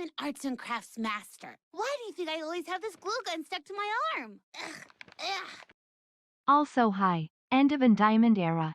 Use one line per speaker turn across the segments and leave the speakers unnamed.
I'm an arts and crafts master. Why do you think I always have this glue gun stuck to my arm? Ugh, ugh.
Also hi. End of an Diamond Era.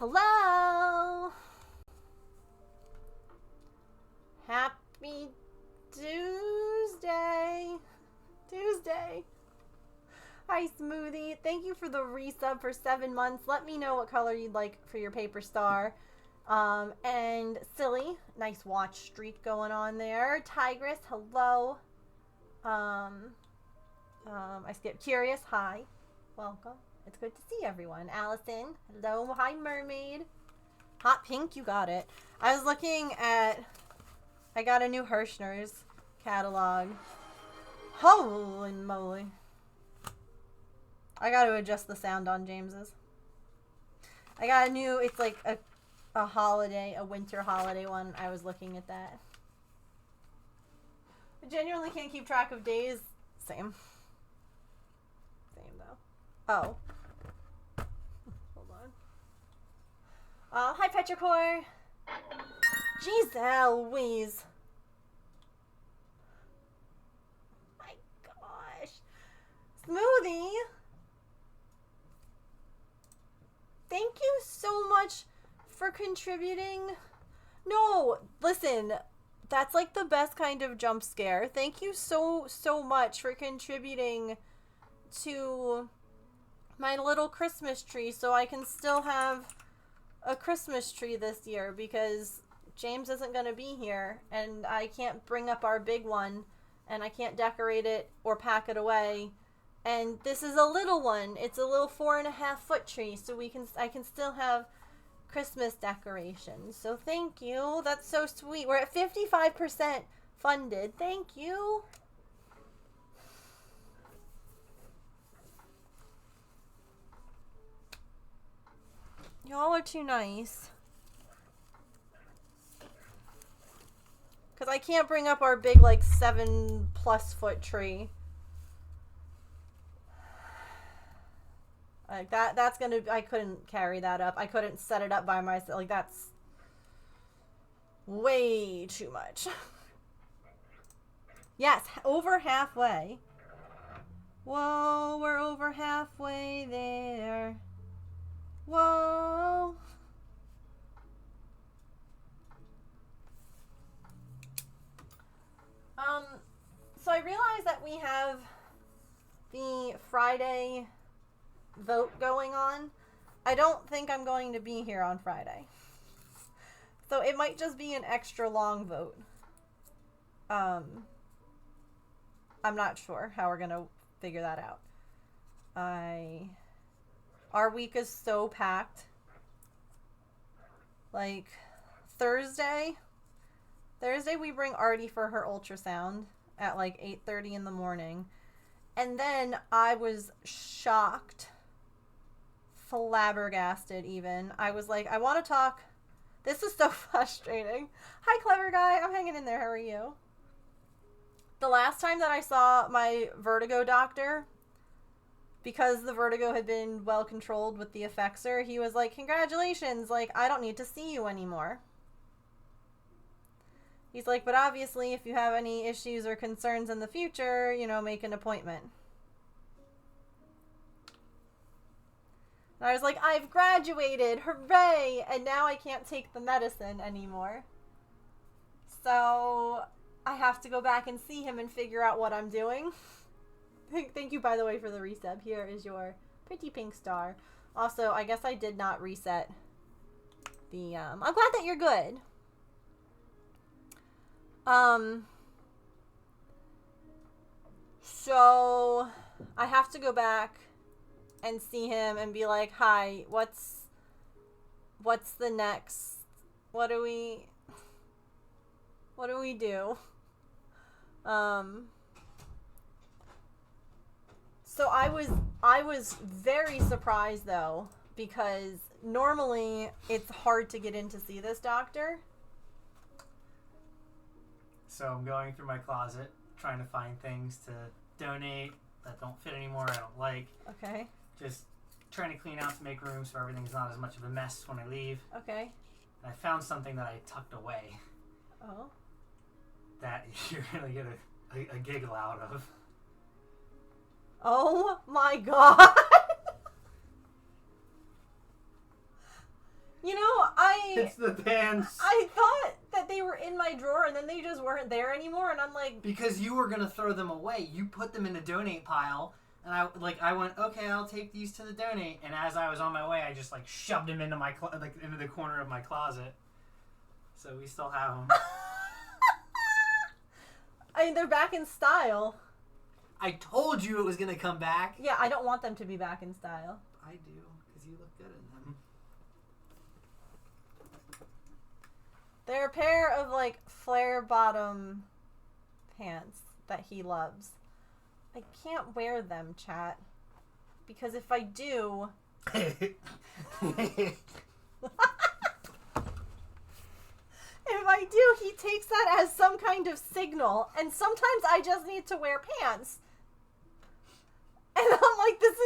Hello. Happy Tuesday. Hi, Smoothie. Thank you for the resub for 7 months. Let me know what color you'd like for your paper star. And Silly, nice watch streak going on there. Tigress, hello. I skipped Curious, hi. Welcome. It's good to see everyone. Allison, hello. Hi, Mermaid. Hot Pink, you got it. I was looking at... I got a new Hirschner's catalog. Holy moly. I got to adjust the sound on James's. I got a new... It's like a holiday, a winter holiday one. I was looking at that. I genuinely can't keep track of days. Same. Same, though. Oh. Hold on. Hi, Petrichor. Jeez Louise. My gosh. Smoothie. Thank you so much for contributing. No, listen. That's like the best kind of jump scare. Thank you so much for contributing to my little Christmas tree so I can still have a Christmas tree this year because James isn't going to be here and I can't bring up our big one and I can't decorate it or pack it away. And this is a little one. It's a little 4.5-foot tree so I can still have Christmas decorations. So thank you. That's so sweet. We're at 55% funded. Thank you. Y'all are too nice. Because I can't bring up our big, like, 7+ foot tree. Like, that's gonna... I couldn't carry that up. I couldn't set it up by myself. Like, that's way too much. Yes, over halfway. Whoa, we're over halfway there. Whoa. So I realized that we have the Friday vote going on. I don't think I'm going to be here on Friday. So it might just be an extra long vote. I'm not sure how we're going to figure that out. Our week is so packed. Like, Thursday we bring Artie for her ultrasound at like 8:30 in the morning. And then I was shocked, flabbergasted even. I was like, I want to talk. This is so frustrating. Hi, clever guy. I'm hanging in there. How are you? The last time that I saw my vertigo doctor, because the vertigo had been well controlled with the Effexor, he was like, congratulations, like, I don't need to see you anymore. He's like, but obviously if you have any issues or concerns in the future, you know, make an appointment. And I was like, I've graduated, hooray, and now I can't take the medicine anymore. So I have to go back and see him and figure out what I'm doing. Thank you, by the way, for the resub. Here is your pretty pink star. Also, I guess I did not reset the, I'm glad that you're good. So I have to go back and see him and be like, hi, what's the next, what do we do? So I was very surprised though, because normally it's hard to get in to see this doctor.
So I'm going through my closet, trying to find things to donate that don't fit anymore, I don't like.
Okay.
Just trying to clean out to make room so everything's not as much of a mess when I leave.
Okay.
And I found something that I tucked away.
Oh.
That you're going to get a giggle out of.
Oh my god! You know,
It's the pants.
I thought that they were in my drawer and then they just weren't there anymore, and I'm like,
Because you were gonna throw them away. You put them in the donate pile, and I went, okay, I'll take these to the donate. And as I was on my way, I just like shoved them into my into the corner of my closet. So we still have them.
I mean, they're back in style.
I told you it was gonna come back.
Yeah, I don't want them to be back in style.
I do, because you look good in them.
They're a pair of, like, flare bottom pants that he loves. I can't wear them, chat. Because if I do... If I do, he takes that as some kind of signal. And sometimes I just need to wear pants. And I'm like, this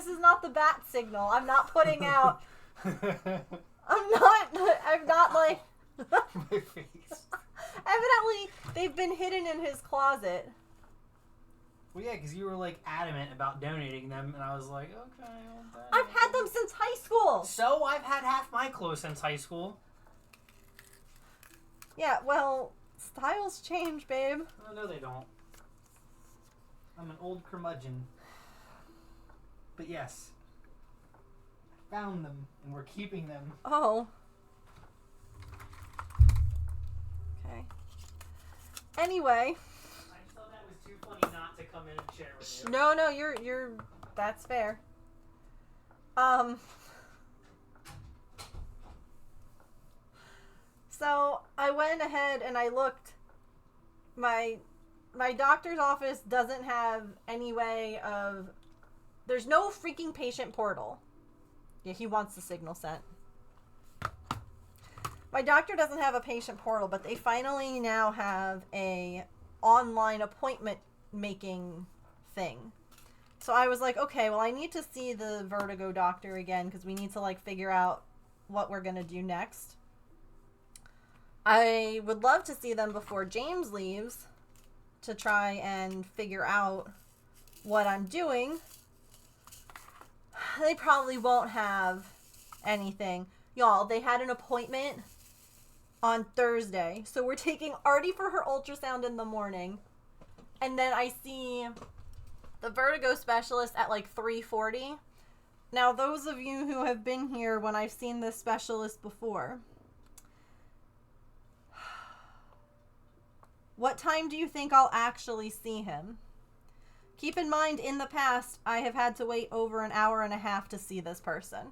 is not the bat signal. I'm not putting out... I'm not like...
My face.
Evidently, they've been hidden in his closet.
Well, yeah, because you were like adamant about donating them, and I was like, okay.
I've had them since high school.
So I've had half my clothes since high school.
Yeah, well, styles change, babe.
Oh, no, they don't. I'm an old curmudgeon. But yes, I found them, and we're keeping them.
Oh. Okay. Anyway.
I just thought that was too funny not to come in and share with you.
No, you're that's fair. So I went ahead and I looked. My doctor's office doesn't have any way of. There's no freaking patient portal. Yeah, he wants the signal sent. My doctor doesn't have a patient portal, but they finally now have a online appointment making thing. So I was like, okay, well, I need to see the vertigo doctor again because we need to like figure out what we're going to do next. I would love to see them before James leaves to try and figure out what I'm doing. They probably won't have anything. Y'all, they had an appointment on Thursday. So we're taking Artie for her ultrasound in the morning. And then I see the vertigo specialist at like 3:40. Now, those of you who have been here when I've seen this specialist before, what time do you think I'll actually see him? Keep in mind, in the past, I have had to wait over an hour and a half to see this person.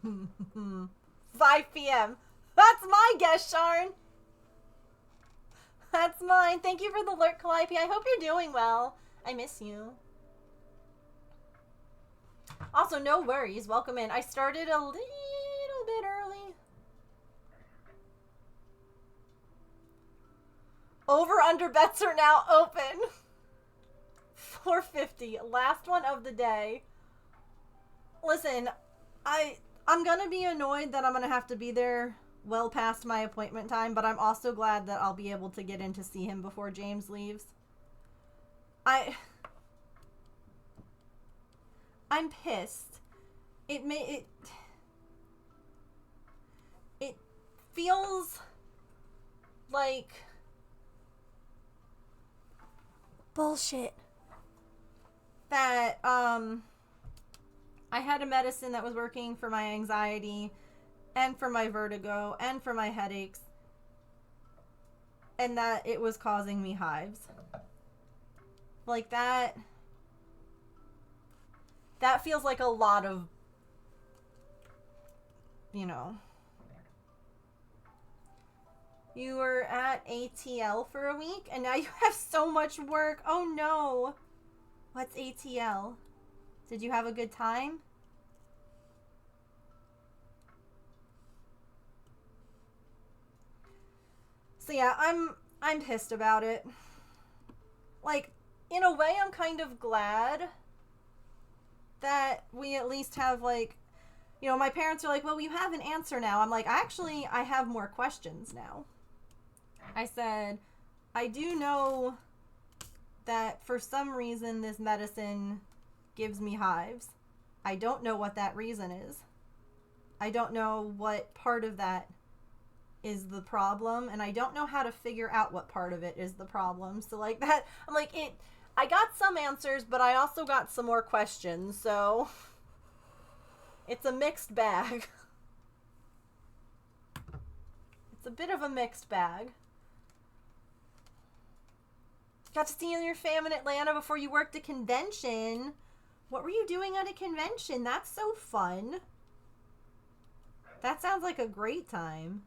5 p.m. That's my guess, Sharn. That's mine. Thank you for the alert, Calliope. I hope you're doing well. I miss you. Also, no worries. Welcome in. I started a little bit early. Over-under bets are now open. 450. Last one of the day. Listen, I'm gonna be annoyed that I'm gonna have to be there well past my appointment time, but I'm also glad that I'll be able to get in to see him before James leaves. I'm pissed. It feels like bullshit that I had a medicine that was working for my anxiety and for my vertigo and for my headaches, and that it was causing me hives. Like that feels like a lot of, you know. You were at ATL for a week and now you have so much work. Oh no. What's ATL? Did you have a good time? So yeah, I'm pissed about it. Like, in a way, I'm kind of glad that we at least have, like, you know, my parents are like, well, you have an answer now. I'm like, actually, I have more questions now. I said, I do know that for some reason this medicine gives me hives. I don't know what that reason is. I don't know what part of that is the problem, and I don't know how to figure out what part of it is the problem. So like that, I'm like, I got some answers, but I also got some more questions, so it's a mixed bag. It's a bit of a mixed bag. Got to see your fam in Atlanta before you worked a convention. What were you doing at a convention? That's so fun. That sounds like a great time.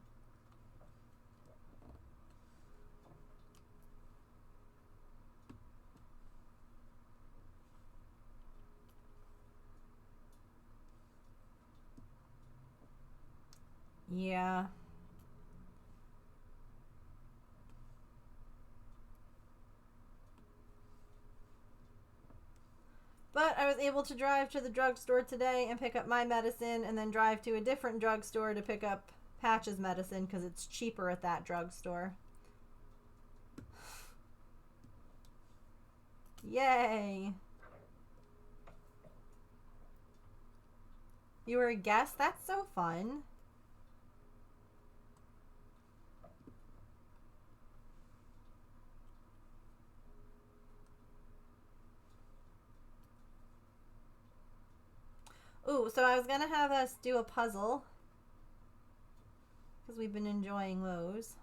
Yeah. But I was able to drive to the drugstore today and pick up my medicine and then drive to a different drugstore to pick up Patch's medicine because it's cheaper at that drugstore. Yay. You were a guest? That's so fun. Ooh, so I was going to have us do a puzzle because we've been enjoying those.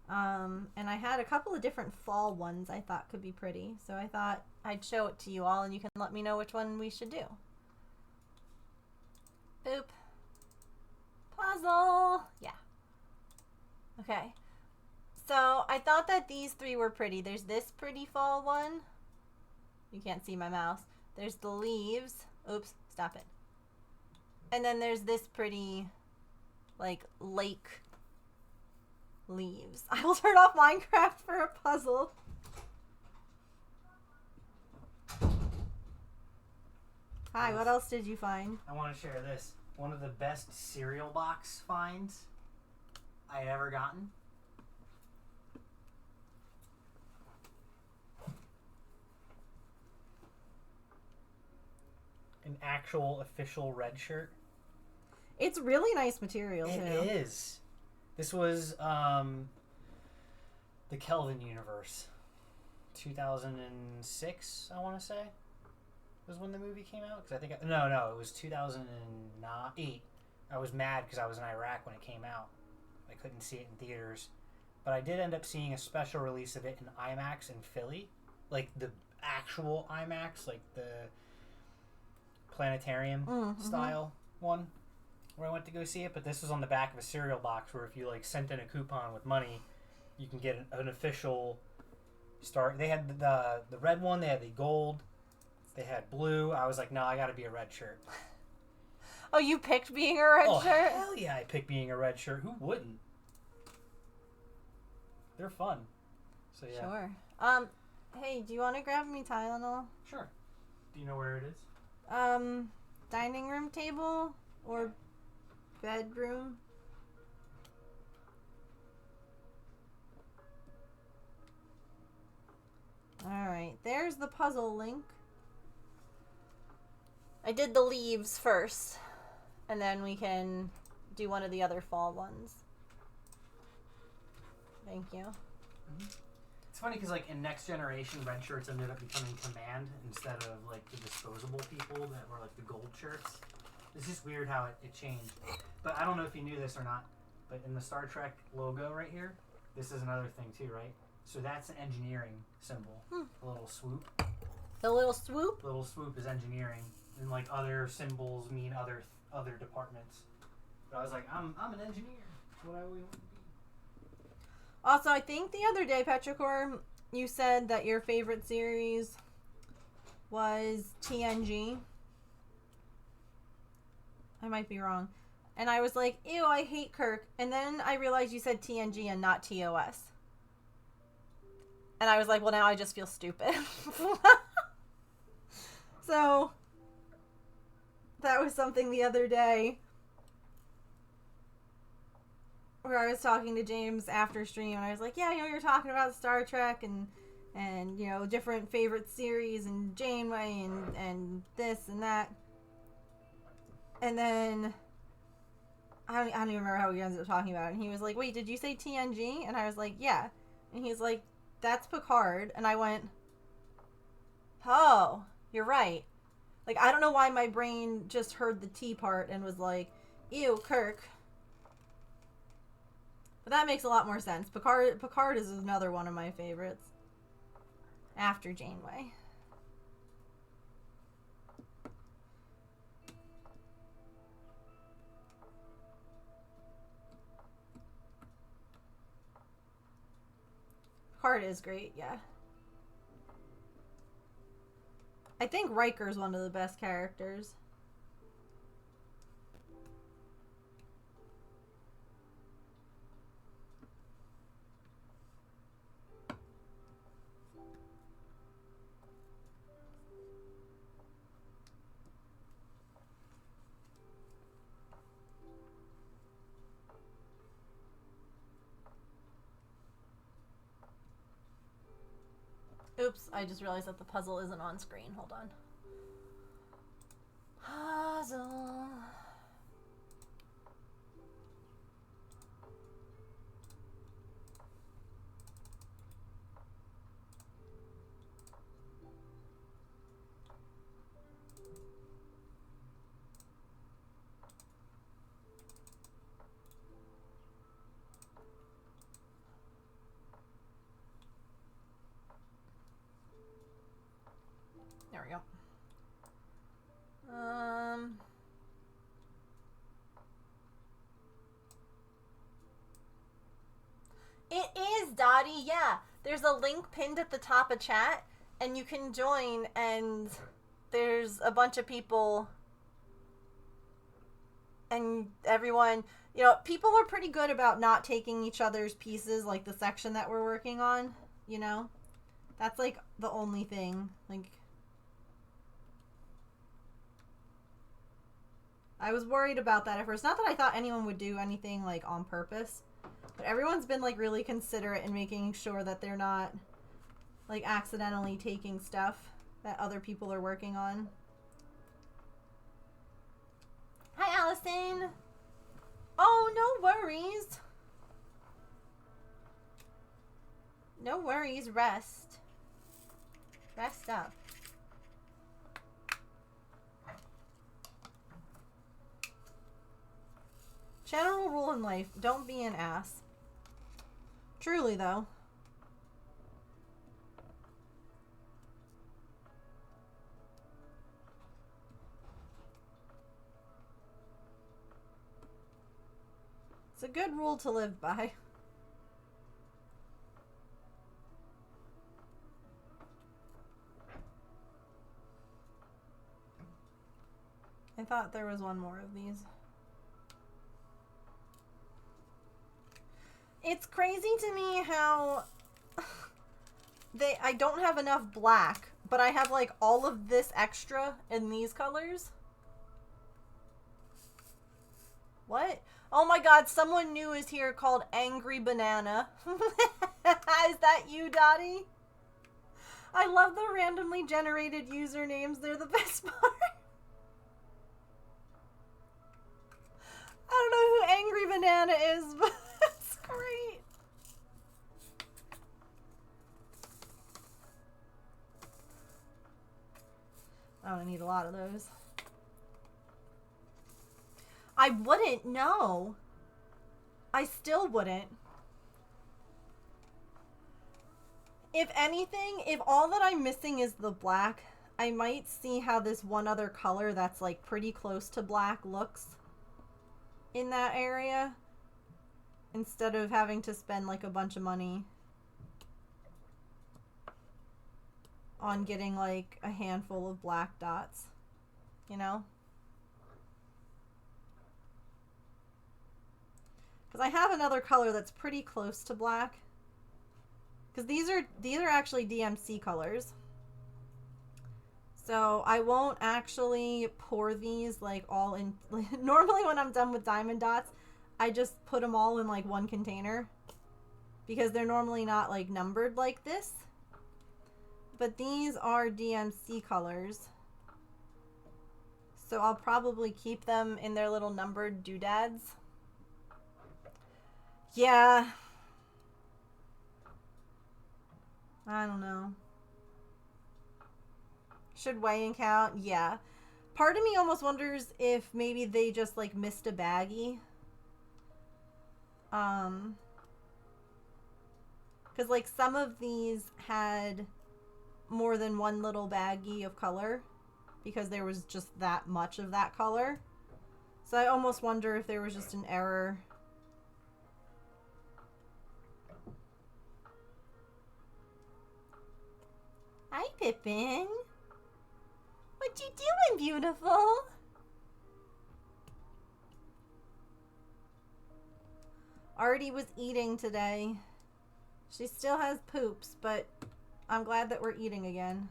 And I had a couple of different fall ones I thought could be pretty. So I thought I'd show it to you all and you can let me know which one we should do. Boop. Puzzle. Yeah. Okay. So I thought that these three were pretty. There's this pretty fall one. You can't see my mouse. There's the leaves. Oops, stop it. And then there's this pretty, like, lake leaves. I will turn off Minecraft for a puzzle. Hi, what else did you find?
I want to share this. One of the best cereal box finds I ever gotten. An actual official red shirt.
It's really nice material, too.
It is. This was the Kelvin universe. 2006, I want to say, was when the movie came out. Because I think no, it was 2008. I was mad because I was in Iraq when it came out. I couldn't see it in theaters, but I did end up seeing a special release of it in IMAX in Philly, like the actual IMAX, like the planetarium style one, where I went to go see it. But this was on the back of a cereal box where if you like sent in a coupon with money, you can get an official Star. They had the red one, they had the gold, they had blue. I was like, no, I gotta be a red shirt.
Oh, you picked being a red shirt?
Hell yeah, I picked being a red shirt. Who wouldn't? They're fun. So yeah.
Sure. Hey, do you want to grab me Tylenol?
Sure. Do you know where it is?
Dining room table or bedroom? Alright, there's the puzzle link. I did the leaves first, and then we can do one of the other fall ones. Thank you.
Mm-hmm. It's funny because like in Next Generation, red shirts ended up becoming command instead of like the disposable people that were like the gold shirts. It's just weird how it changed. But I don't know if you knew this or not, but in the Star Trek logo right here, this is another thing too, right? So that's an engineering symbol. A little swoop.
The little swoop?
Little swoop is engineering, and like other symbols mean other departments. But I was like, I'm an engineer. That's what I always want to be.
Also, I think the other day, Petrichor, you said that your favorite series was TNG. I might be wrong. And I was like, ew, I hate Kirk. And then I realized you said TNG and not TOS. And I was like, well, now I just feel stupid. So, that was something the other day where I was talking to James after stream, and I was like, yeah, you're talking about Star Trek and different favorite series and Janeway and this and that. And then I don't even remember how we ended up talking about it. And he was like, wait, did you say TNG? And I was like, yeah. And he's like, that's Picard. And I went, oh, you're right. Like, I don't know why my brain just heard the T part and was like, ew, Kirk. But that makes a lot more sense. Picard is another one of my favorites. After Janeway. Picard is great, yeah. I think Riker's one of the best characters. Oops, I just realized that the puzzle isn't on screen. Hold on. Puzzle. There we go. It is, Dottie, yeah. There's a link pinned at the top of chat, and you can join, and there's a bunch of people, and everyone, you know, people are pretty good about not taking each other's pieces, like the section that we're working on, you know? That's, like, the only thing, like... I was worried about that at first. Not that I thought anyone would do anything, like, on purpose. But everyone's been, like, really considerate in making sure that they're not, like, accidentally taking stuff that other people are working on. Hi, Allison! Oh, no worries! No worries. Rest. Rest up. General rule in life, don't be an ass. Truly, though. It's a good rule to live by. I thought there was one more of these. It's crazy to me how I don't have enough black, but I have like all of this extra in these colors. What? Oh my god, someone new is here called Angry Banana. Is that you, Dottie? I love the randomly generated usernames. They're the best part. I don't know who Angry Banana is, but it's great. I'm gonna need a lot of those. I wouldn't, no. I still wouldn't. If anything, if all that I'm missing is the black, I might see how this one other color that's like pretty close to black looks in that area, instead of having to spend like a bunch of money on getting like a handful of black dots, you know? Because I have another color that's pretty close to black. Because these are actually DMC colors. So I won't actually pour these like all in. Normally when I'm done with diamond dots, I just put them all in like one container. Because they're normally not like numbered like this. But these are DMC colors. So I'll probably keep them in their little numbered doodads. Yeah. I don't know. Should weighing count? Yeah. Part of me almost wonders if maybe they just like missed a baggie. Because like some of these had more than one little baggie of color because there was just that much of that color. So I almost wonder if there was just an error. Hi, Pippin. What you doing, beautiful? Artie was eating today. She still has poops, but I'm glad that we're eating again.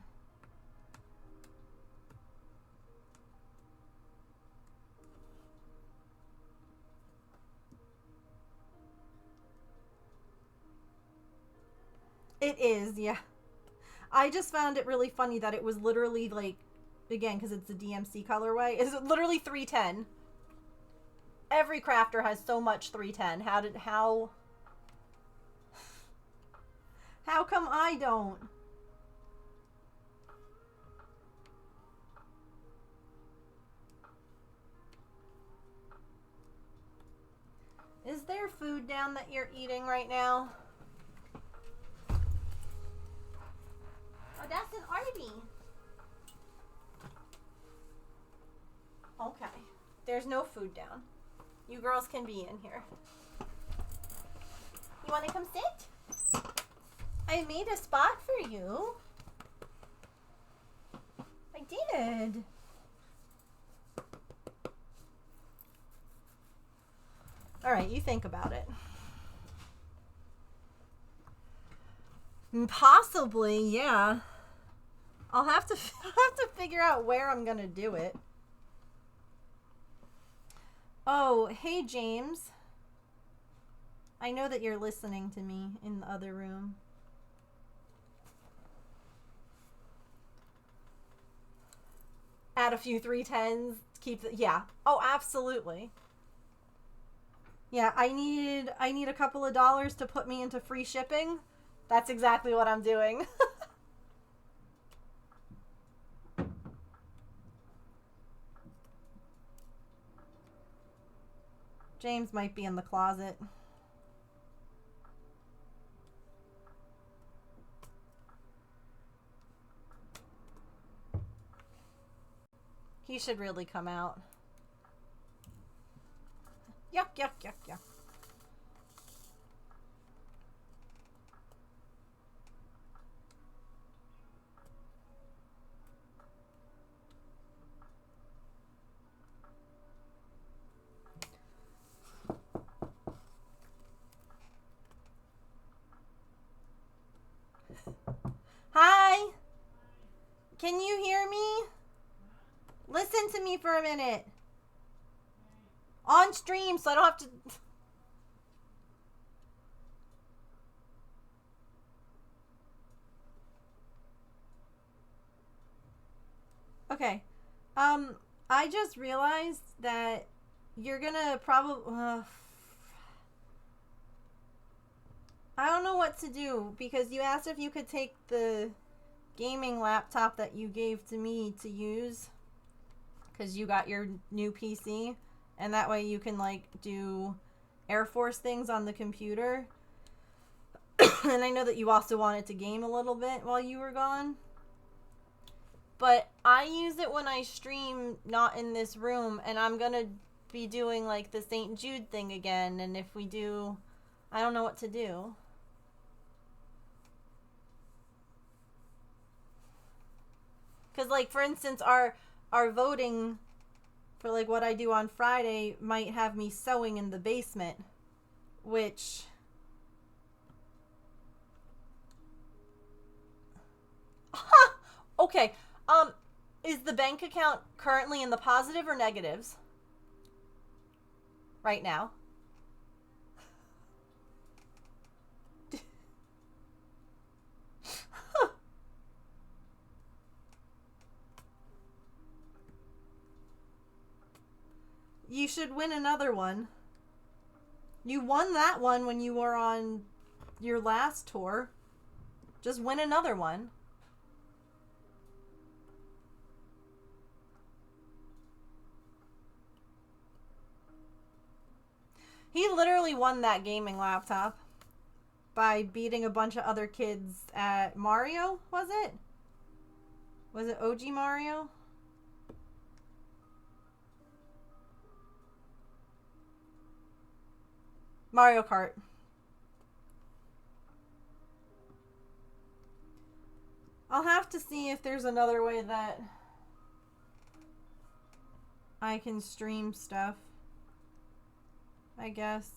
It is, yeah. I just found it really funny that it was literally like, again, because it's a DMC colorway, is it literally 310? Every crafter has so much 310. How come I don't? Is there food down that you're eating right now? Oh, that's an Artie. Okay. There's no food down. You girls can be in here. You want to come sit? I made a spot for you. I did. All right, you think about it. Possibly, yeah. I'll have to figure out where I'm gonna do it. Oh, hey James. I know that you're listening to me in the other room. Add a few 310s. Keep the, yeah. Oh, absolutely. Yeah, I need a couple of dollars to put me into free shipping. That's exactly what I'm doing. James might be in the closet. He should really come out. Yuck, yuck, yuck, yuck. Hi! Can you hear me? Listen to me for a minute. On stream, so I don't have to... Okay. I just realized that you're gonna probably... I don't know what to do, because you asked if you could take the gaming laptop that you gave to me to use, because you got your new PC, and that way you can, like, do Air Force things on the computer. And I know that you also wanted to game a little bit while you were gone. But I use it when I stream not in this room, and I'm gonna be doing, like, the St. Jude thing again, and if we do... I don't know what to do. Because, like, for instance, our voting for, like, what I do on Friday might have me sewing in the basement, which... Okay, is the bank account currently in the positive or negatives? Right now? should win another one. You won that one when you were on your last tour. Just win another one. He literally won that gaming laptop by beating a bunch of other kids at Mario, was it? Was it OG Mario? Mario Kart. I'll have to see if there's another way that I can stream stuff, I guess.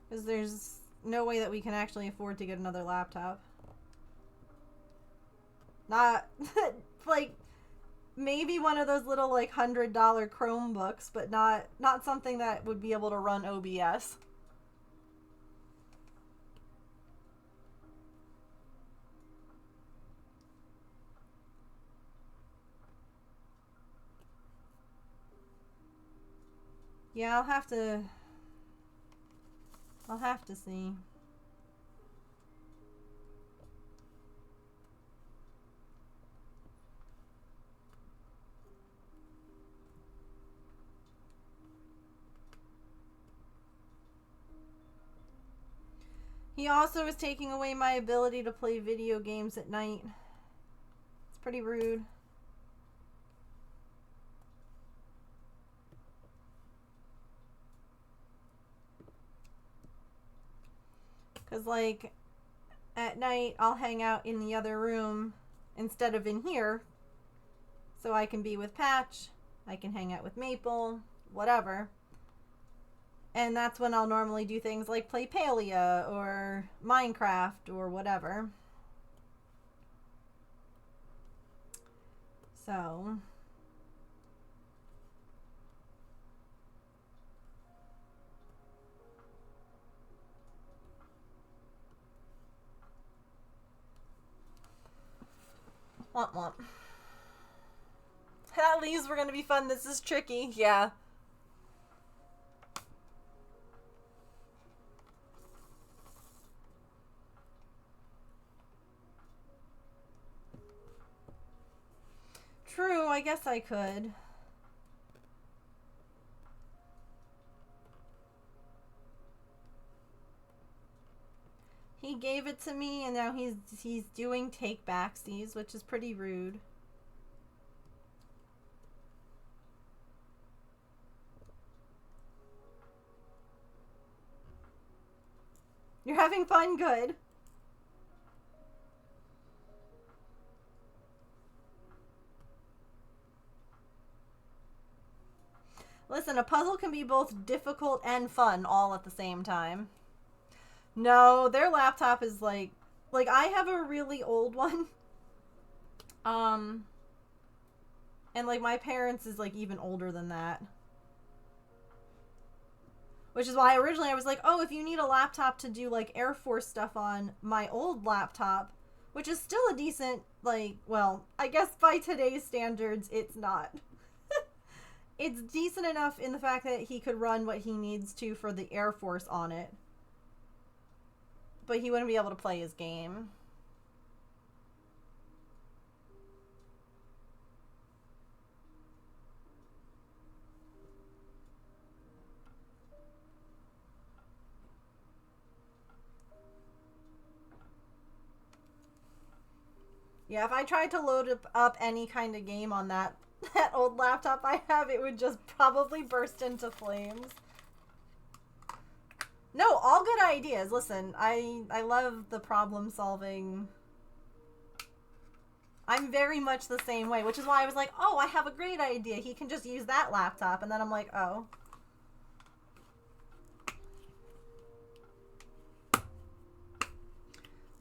Because there's no way that we can actually afford to get another laptop. Not, like, maybe one of those little, like, $100 Chromebooks, but not something that would be able to run OBS. Yeah, I'll have to see. He also is taking away my ability to play video games at night. It's pretty rude. Because, like, at night, I'll hang out in the other room instead of in here. So I can be with Patch, I can hang out with Maple, whatever. And that's when I'll normally do things like play Palia or Minecraft or whatever. So... Womp womp. At least we're gonna be fun. This is tricky. Yeah. True, I guess I could. He gave it to me and now he's doing take backsies, which is pretty rude. You're having fun? Good. Listen, a puzzle can be both difficult and fun all at the same time. No, their laptop is like I have a really old one. And like my parents is like even older than that. Which is why originally I was like, oh, if you need a laptop to do like Air Force stuff on, my old laptop, which is still a decent, like, well, I guess by today's standards, it's not. It's decent enough in the fact that he could run what he needs to for the Air Force on it. But he wouldn't be able to play his game. Yeah, if I tried to load up any kind of game on that old laptop I have, it would just probably burst into flames. No, all good ideas. Listen, I love the problem solving. I'm very much the same way, which is why I was like, oh, I have a great idea. He can just use that laptop. And then I'm like, oh.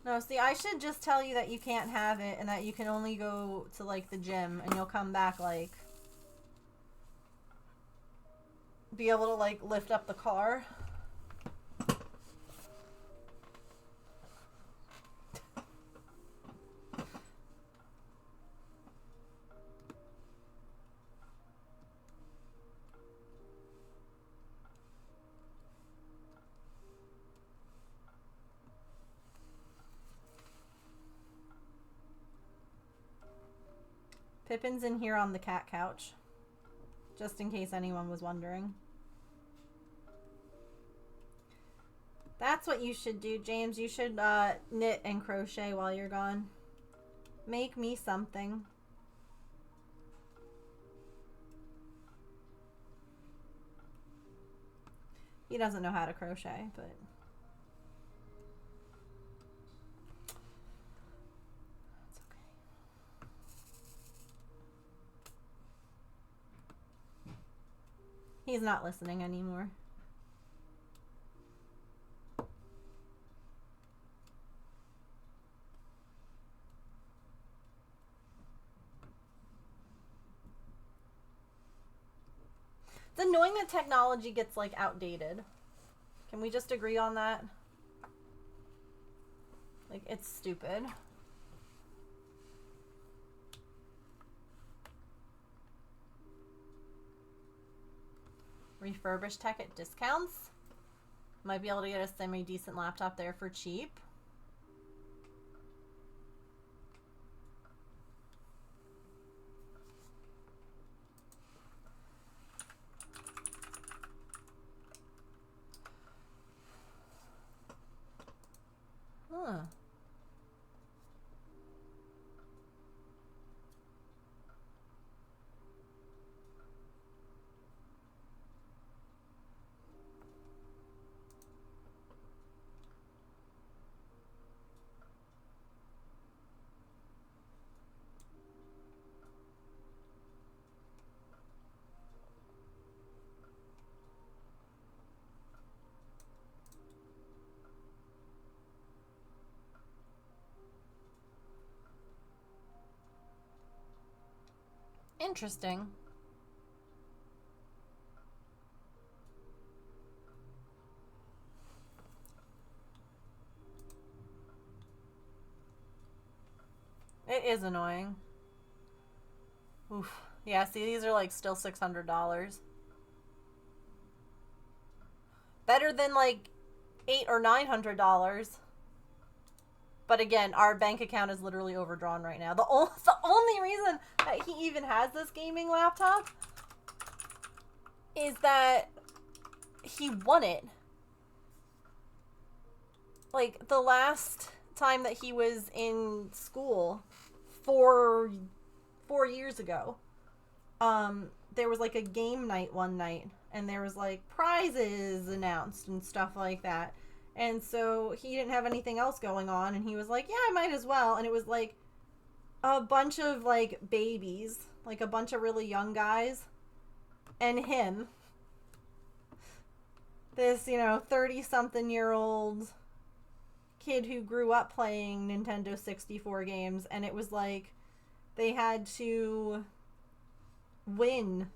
No, see, I should just tell you that you can't have it and that you can only go to, like, the gym and you'll come back, like, be able to, like, lift up the car. Pippin's in here on the cat couch. Just in case anyone was wondering. That's what you should do, James. You should knit and crochet while you're gone. Make me something. He doesn't know how to crochet, but... it's okay. He's not listening anymore. It's annoying that technology gets, like, outdated. Can we just agree on that? Like, it's stupid. Refurbished tech at discounts. Might be able to get a semi-decent laptop there for cheap. Huh. Interesting. It is annoying. Oof. Yeah, see, these are like still $600. Better than like $800 or $900. But again, our bank account is literally overdrawn right now. The only reason that he even has this gaming laptop is that he won it. Like, the last time that he was in school, 4 years ago, there was like a game night one night, and there was like prizes announced and stuff like that. And so he didn't have anything else going on, and he was like, yeah, I might as well. And it was like a bunch of like babies, like a bunch of really young guys, and him, this, 30-something-year-old kid who grew up playing Nintendo 64 games. And it was like they had to win,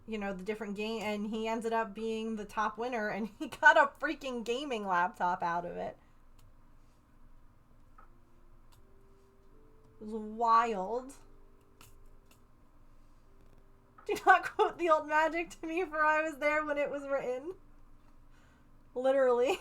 the different game, and he ended up being the top winner, and he got a freaking gaming laptop out of it. It was wild. Do not quote the old magic to me, for I was there when it was written. Literally.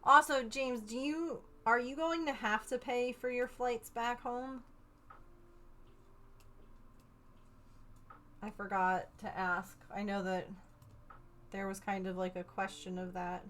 Also, James, are you going to have to pay for your flights back home? I forgot to ask. I know that there was kind of like a question of that.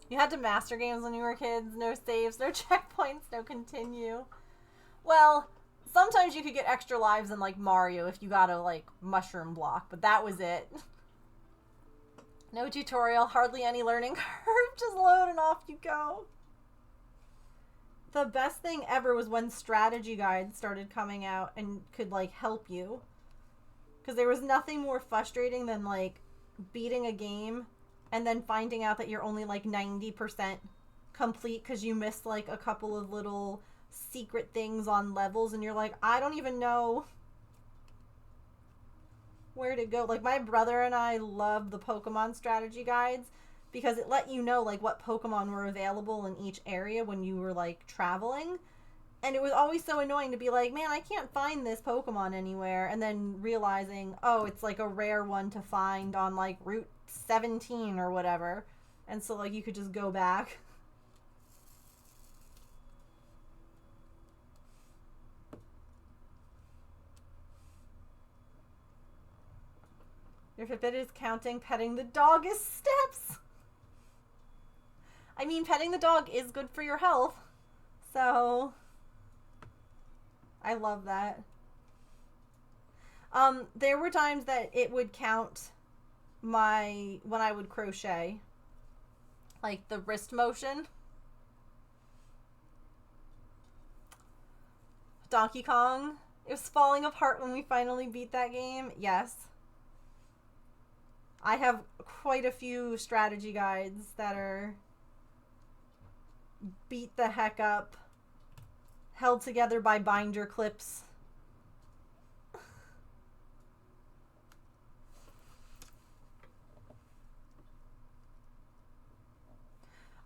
You had to master games when you were kids. No saves, no checkpoints, no continue. Well, sometimes you could get extra lives in, like, Mario if you got a, like, mushroom block, but that was it. No tutorial, hardly any learning curve, just load and off you go. The best thing ever was when strategy guides started coming out and could, like, help you. Because there was nothing more frustrating than, like, beating a game and then finding out that you're only, like, 90% complete because you missed, like, a couple of little secret things on levels and you're like, I don't even know where to go. Like, my brother and I loved the Pokemon strategy guides because it let you know, like, what Pokemon were available in each area when you were, like, traveling. And it was always so annoying to be like, man, I can't find this Pokemon anywhere. And then realizing, oh, it's, like, a rare one to find on, like, Route 17 or whatever. And so, like, you could just go back. Your Fitbit is counting petting the dog as steps. I mean, petting the dog is good for your health. So, I love that. There were times that it would count when I would crochet. Like the wrist motion. Donkey Kong. It was falling apart when we finally beat that game. Yes. I have quite a few strategy guides that are beat the heck up, held together by binder clips.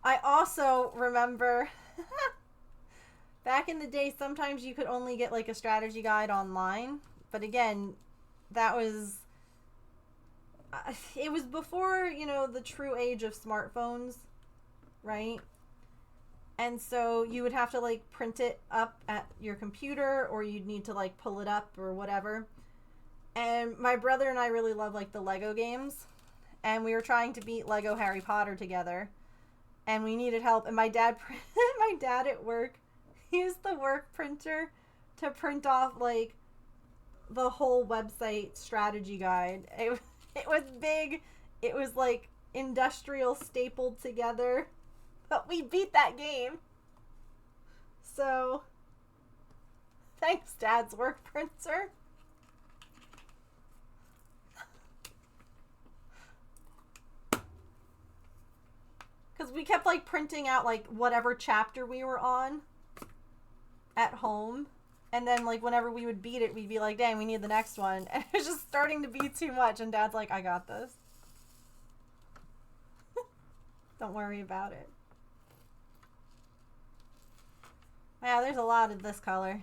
I also remember back in the day, sometimes you could only get like a strategy guide online. But again, that was... it was before, you know, the true age of smartphones, right? And so you would have to, like, print it up at your computer, or you'd need to, like, pull it up or whatever. And my brother and I really love, like, the Lego games. And we were trying to beat Lego Harry Potter together. And we needed help. And my dad at work used the work printer to print off, like, the whole website strategy guide. It was big. It was, like, industrial stapled together. But we beat that game. So, thanks, Dad's work printer. Because we kept, like, printing out, like, whatever chapter we were on at home. And then, like, whenever we would beat it, we'd be like, dang, we need the next one. And it was just starting to be too much. And Dad's like, I got this. Don't worry about it. Yeah, there's a lot of this color.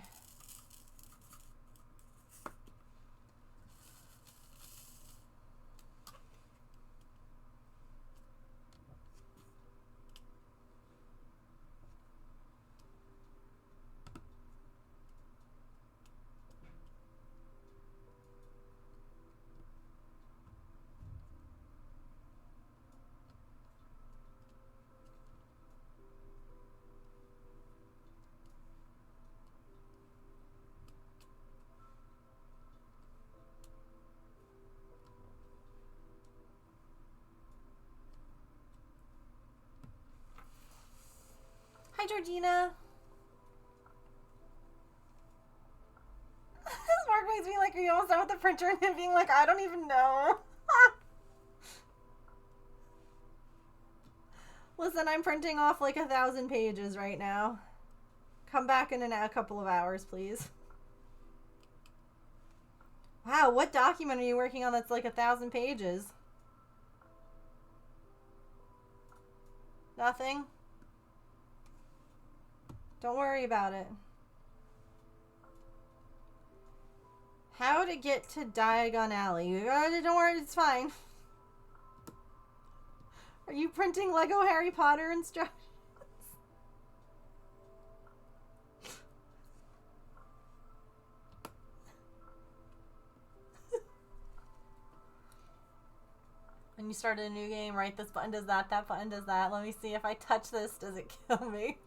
Hi, Georgina. This work makes me like, are you almost done with the printer? And then being like, I don't even know. Listen, I'm printing off like 1,000 pages right now. Come back in a couple of hours, please. Wow, what document are you working on that's like 1,000 pages? Nothing? Don't worry about it. How to get to Diagon Alley. Don't worry, it's fine. Are you printing Lego Harry Potter instructions? When you started a new game, right? This button does that, that button does that. Let me see if I touch this, does it kill me?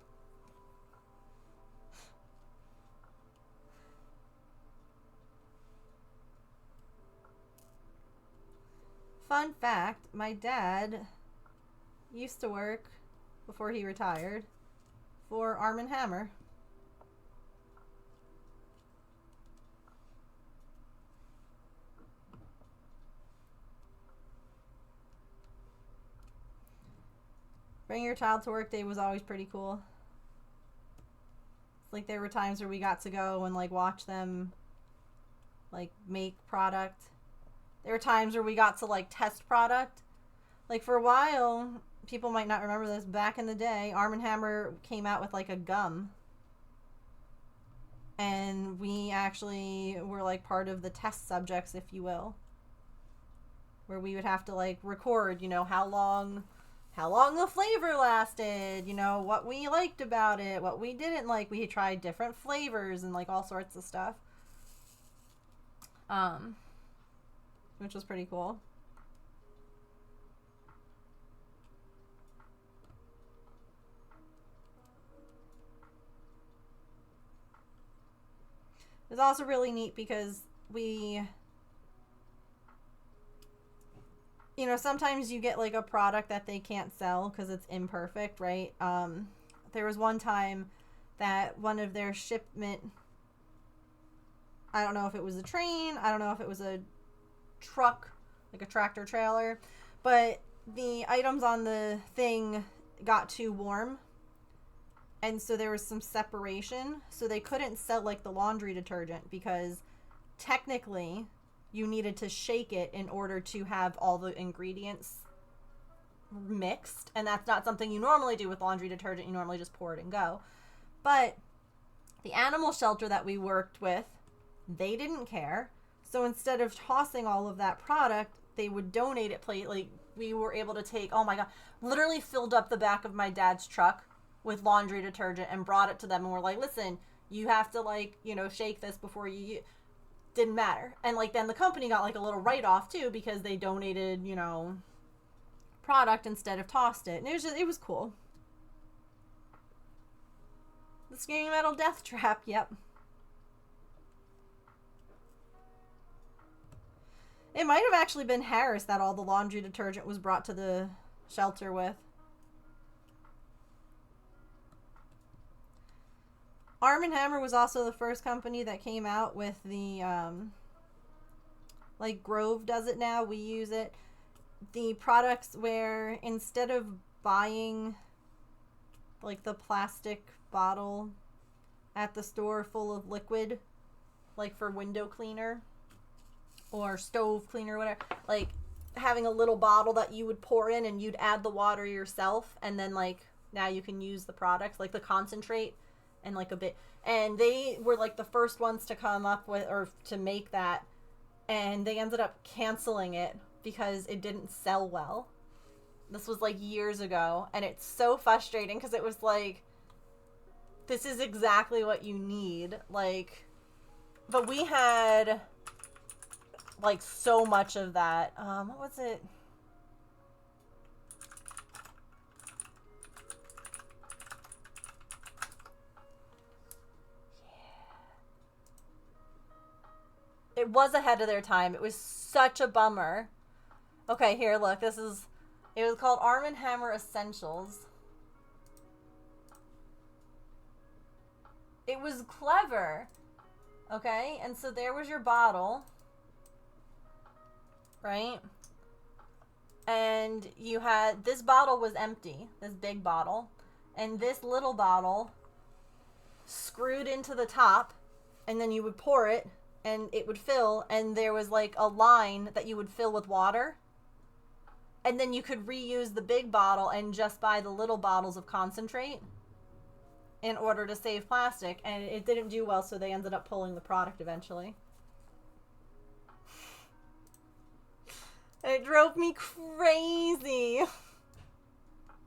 Fun fact, my dad used to work, before he retired, for Arm & Hammer. Bring your child to work day was always pretty cool. Like, there were times where we got to go and, like, watch them, like, make product. There were times where we got to, like, test product. Like, for a while, people might not remember this, back in the day, Arm & Hammer came out with, like, a gum. And we actually were, like, part of the test subjects, if you will. Where we would have to, like, record, you know, how long the flavor lasted, you know, what we liked about it, what we didn't like. We tried different flavors and, like, all sorts of stuff. Which was pretty cool. It was also really neat because we, you know, sometimes you get like a product that they can't sell because it's imperfect, right? There was one time that one of their shipment, I don't know if it was a train, I don't know if it was a truck, like a tractor trailer, but the items on the thing got too warm, and so there was some separation, so they couldn't sell like the laundry detergent because technically you needed to shake it in order to have all the ingredients mixed, and that's not something you normally do with laundry detergent. You normally just pour it and go. But the animal shelter that we worked with, they didn't care. So instead of tossing all of that product, they would donate it. Like, we were able to take, oh my god, literally filled up the back of my dad's truck with laundry detergent and brought it to them, and we're like, listen, you have to, like, you know, shake this before you, didn't matter. And like, then the company got like a little write-off too because they donated, you know, product instead of tossed it. And it was just, it was cool. The Screaming Metal Death Trap, yep. It might have actually been Harris that all the laundry detergent was brought to the shelter with. Arm & Hammer was also the first company that came out with the, like Grove does it now, we use it. The products where instead of buying, like, the plastic bottle at the store full of liquid, like for window cleaner or stove cleaner, whatever, like having a little bottle that you would pour in and you'd add the water yourself, and then like now you can use the products like the concentrate and like a bit, and they were like the first ones to come up with or to make that, and they ended up canceling it because it didn't sell well. This was like years ago, and it's so frustrating because it was like, this is exactly what you need, like, but we had like so much of that. What was it? It was ahead of their time. It was such a bummer. Okay, here, look. This is... It was called Arm & Hammer Essentials. It was clever. Okay? And so there was your bottle. Right? And you had... This bottle was empty. This big bottle. And this little bottle screwed into the top. And then you would pour it. And it would fill, and there was like a line that you would fill with water, and then you could reuse the big bottle and just buy the little bottles of concentrate in order to save plastic, and it didn't do well, so they ended up pulling the product eventually. And it drove me crazy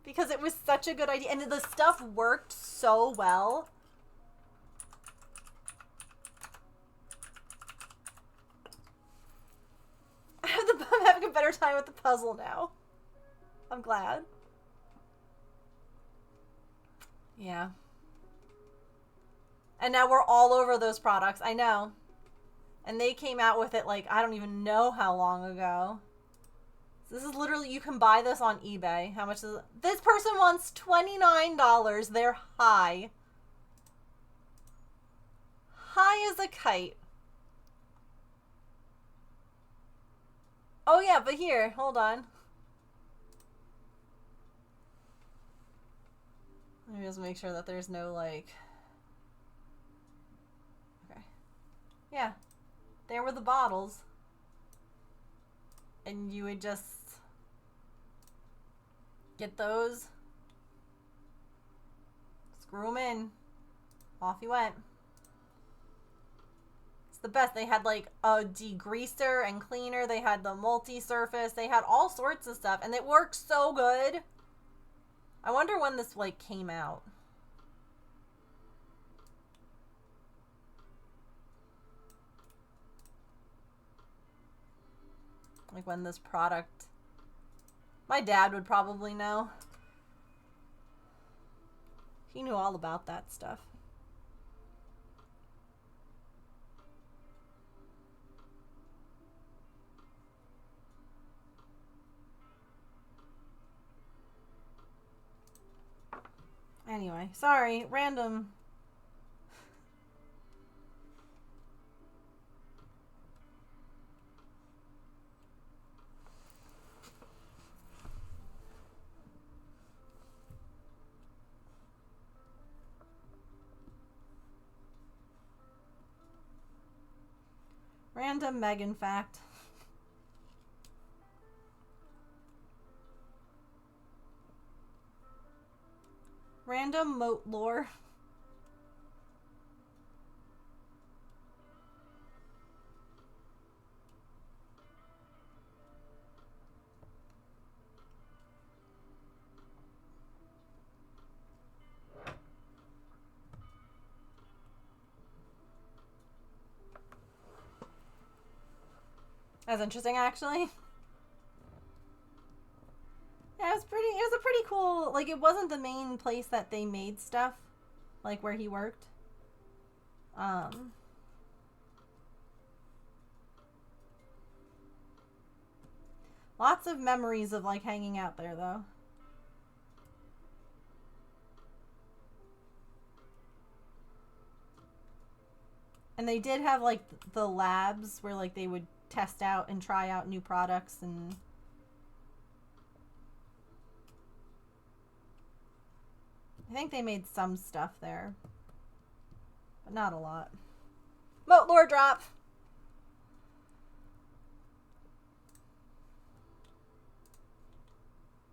because it was such a good idea, and the stuff worked so well. I'm having a a better time with the puzzle now. I'm glad. Yeah. And now we're all over those products. I know. And they came out with it like, I don't even know how long ago. This is literally, you can buy this on eBay. How much is it? This person wants $29. They're high. High as a kite. Oh yeah, but here, hold on. Let me just make sure that there's no like... Okay. Yeah. There were the bottles. And you would just get those, screw them in, off you went. It's the best. They had like a degreaser and cleaner. They had the multi-surface. They had all sorts of stuff, and it works so good. I wonder when this like came out. Like when this product... My dad would probably know. He knew all about that stuff. Anyway, sorry, random. Random Megan fact. Random moat lore. That's interesting, actually. Yeah, it was a pretty cool, like, it wasn't the main place that they made stuff, like, where he worked. Lots of memories of, like, hanging out there, though. And they did have, like, the labs where, like, they would test out and try out new products, and I think they made some stuff there, but not a lot. Moat lore drop.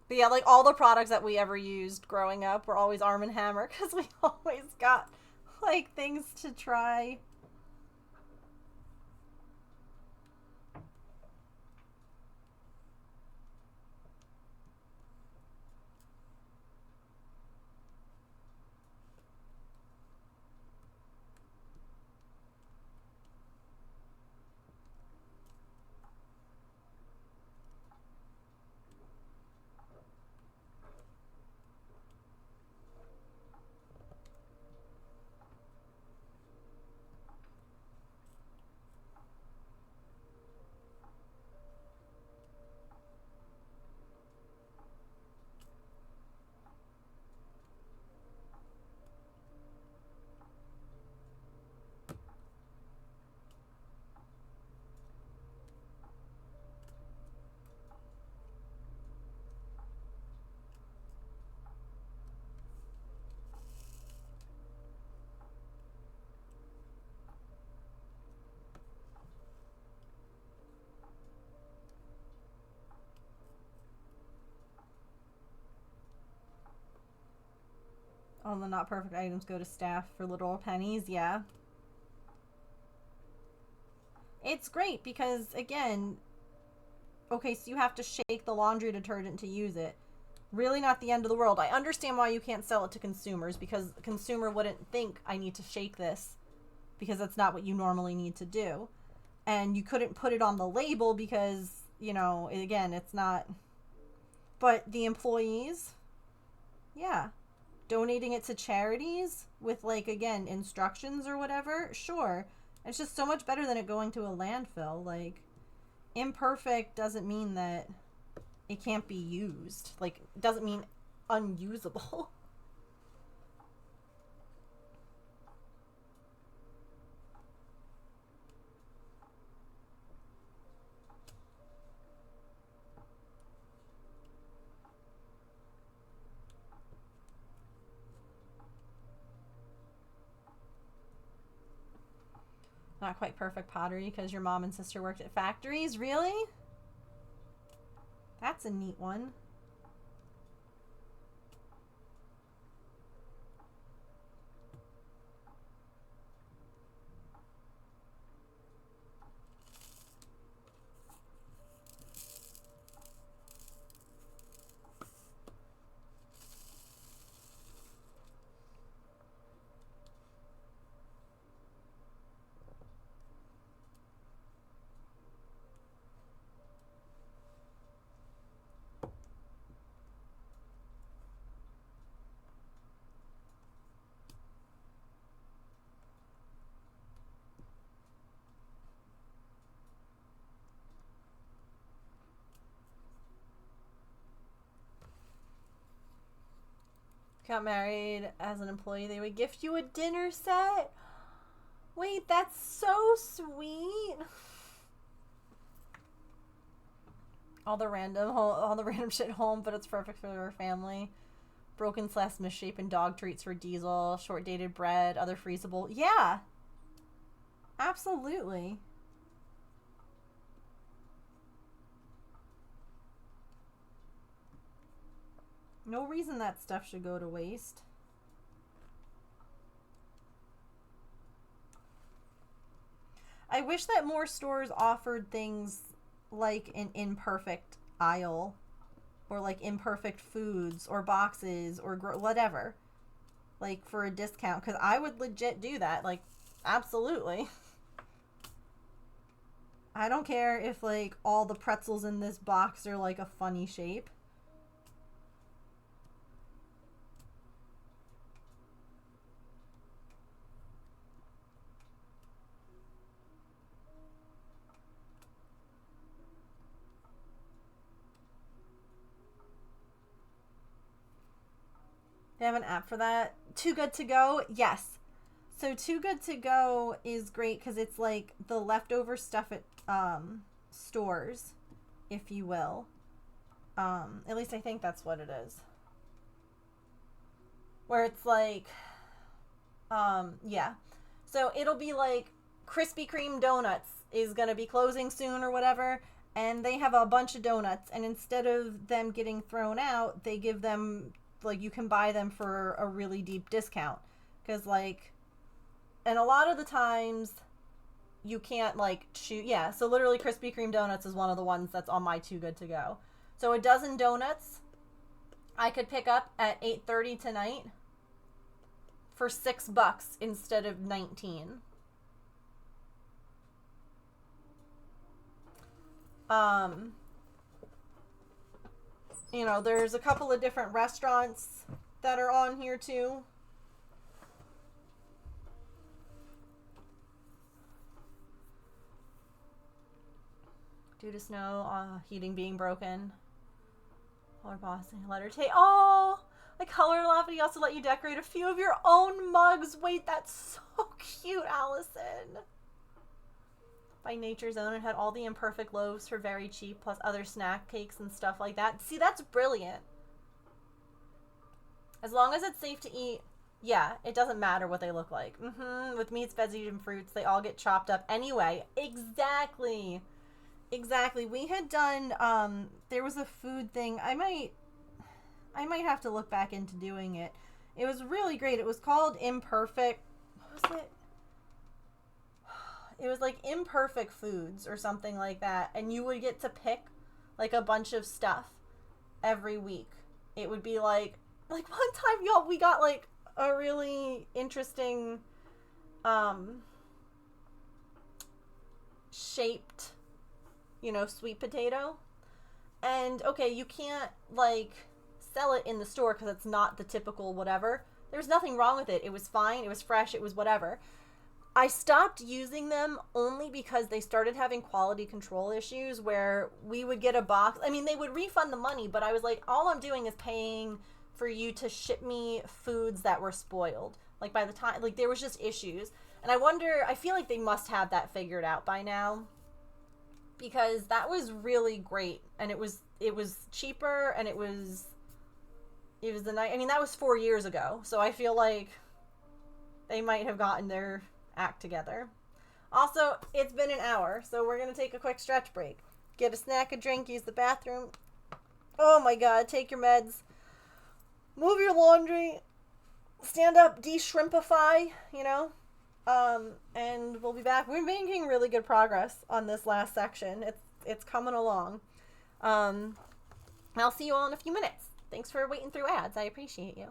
But yeah, like all the products that we ever used growing up were always Arm & Hammer because we always got like things to try. All the not perfect items go to staff for literal pennies, yeah. It's great because, again, okay, so you have to shake the laundry detergent to use it. Really not the end of the world. I understand why you can't sell it to consumers, because the consumer wouldn't think, I need to shake this, because that's not what you normally need to do. And you couldn't put it on the label because you know, again, it's not, but the employees, yeah, donating it to charities with, like, again, instructions or whatever, sure. It's just so much better than it going to a landfill. Like, imperfect doesn't mean that it can't be used. Like, it doesn't mean unusable. Not quite perfect pottery because your mom and sister worked at factories? Really? That's a neat one. Got married as an employee, they would gift you a dinner set. Wait, that's so sweet. All the random shit home, but it's perfect for your family. Broken / misshapen dog treats for Diesel, short dated bread, other freezable. Yeah, absolutely. No reason that stuff should go to waste. I wish that more stores offered things like an imperfect aisle, or like imperfect foods or boxes or whatever, like for a discount, because I would legit do that. Like, absolutely. I don't care if like all the pretzels in this box are like a funny shape. They have an app for that. Too Good To Go? Yes. So Too Good To Go is great because it's like the leftover stuff at stores, if you will. At least I think that's what it is. Where it's like, yeah. So it'll be like Krispy Kreme donuts is going to be closing soon or whatever. And they have a bunch of donuts. And instead of them getting thrown out, they give them, like, you can buy them for a really deep discount. Because, like, and a lot of the times you can't, like, choose. Yeah, so literally Krispy Kreme donuts is one of the ones that's on my Too Good To Go. So a dozen donuts I could pick up at 8:30 tonight for $6 instead of 19. You know, there's a couple of different restaurants that are on here too. Due to snow, heating being broken. Or bossing letter take. Oh, the color levity also let you decorate a few of your own mugs. Wait, that's so cute, Allison. By Nature's Own, it had all the imperfect loaves for very cheap, plus other snack cakes and stuff like that. See, that's brilliant. As long as it's safe to eat, yeah, it doesn't matter what they look like. With meats, veggies, and fruits, they all get chopped up anyway. Exactly. Exactly. We had done, there was a food thing. I might have to look back into doing it. It was really great. It was called Imperfect. What was it? It was like Imperfect Foods or something like that. And you would get to pick like a bunch of stuff every week. It would be like one time, y'all, we got like a really interesting shaped you know, sweet potato. And, okay, you can't, like, sell it in the store because it's not the typical whatever. There's nothing wrong with it. It was fine. It was fresh. It was whatever. I stopped using them only because they started having quality control issues where we would get a box. I mean, they would refund the money, but I was like, all I'm doing is paying for you to ship me foods that were spoiled. Like, by the time, like, there was just issues. And I feel like they must have that figured out by now. Because that was really great. And it was cheaper, and it was the night. I mean, that was 4 years ago. So I feel like they might have gotten their act together. Also, it's been an hour, so we're going to take a quick stretch break. Get a snack, a drink, use the bathroom. Oh my god, take your meds. Move your laundry. Stand up, de-shrimpify, you know? And we'll be back. We're making really good progress on this last section. It's coming along. I'll see you all in a few minutes. Thanks for waiting through ads. I appreciate you.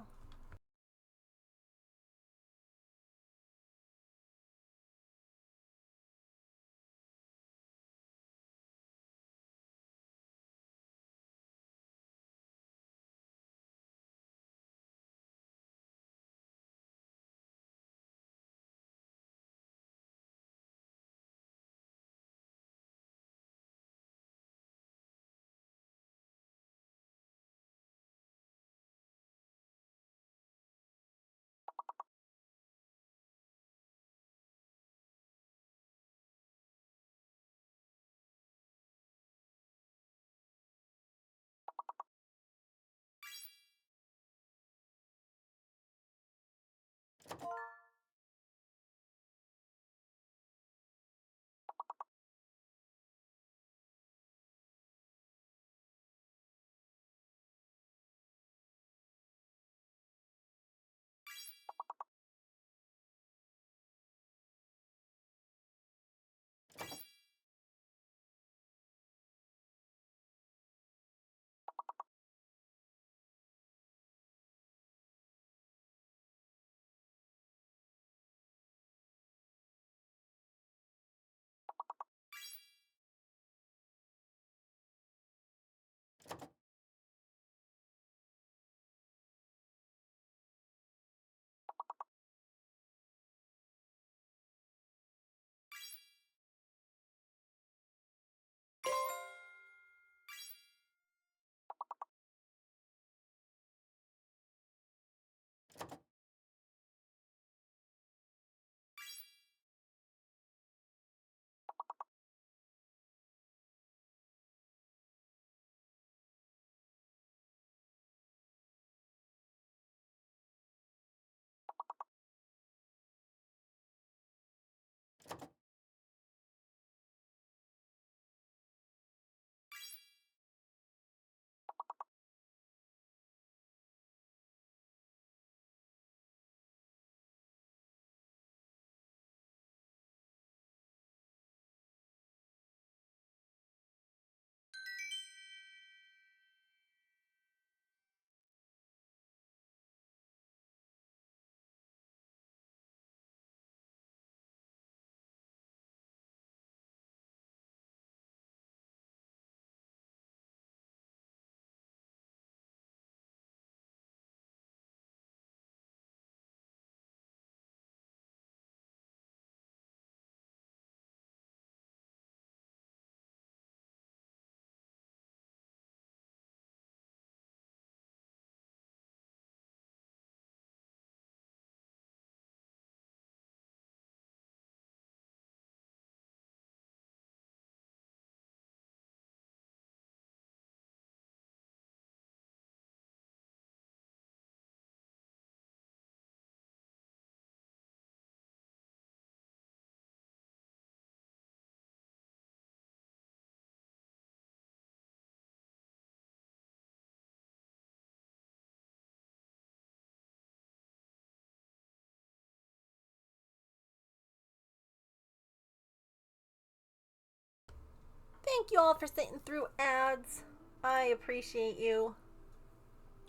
Thank you all for sitting through ads. I appreciate you.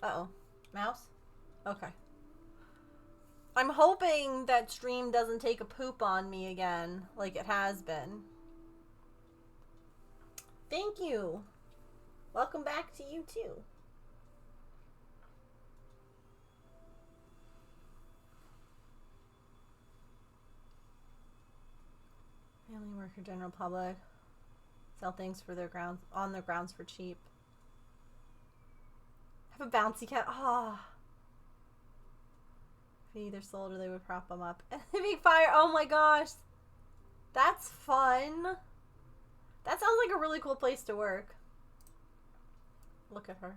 Uh-oh. Mouse? Okay. I'm hoping that stream doesn't take a poop on me again, like it has been. Thank you. Welcome back to you too. Family worker, general public. Sell things for their grounds on their grounds for cheap. Have a bouncy cat. Ah. If they either sold or they would prop them up. And they make fire. Oh my gosh. That's fun. That sounds like a really cool place to work. Look at her.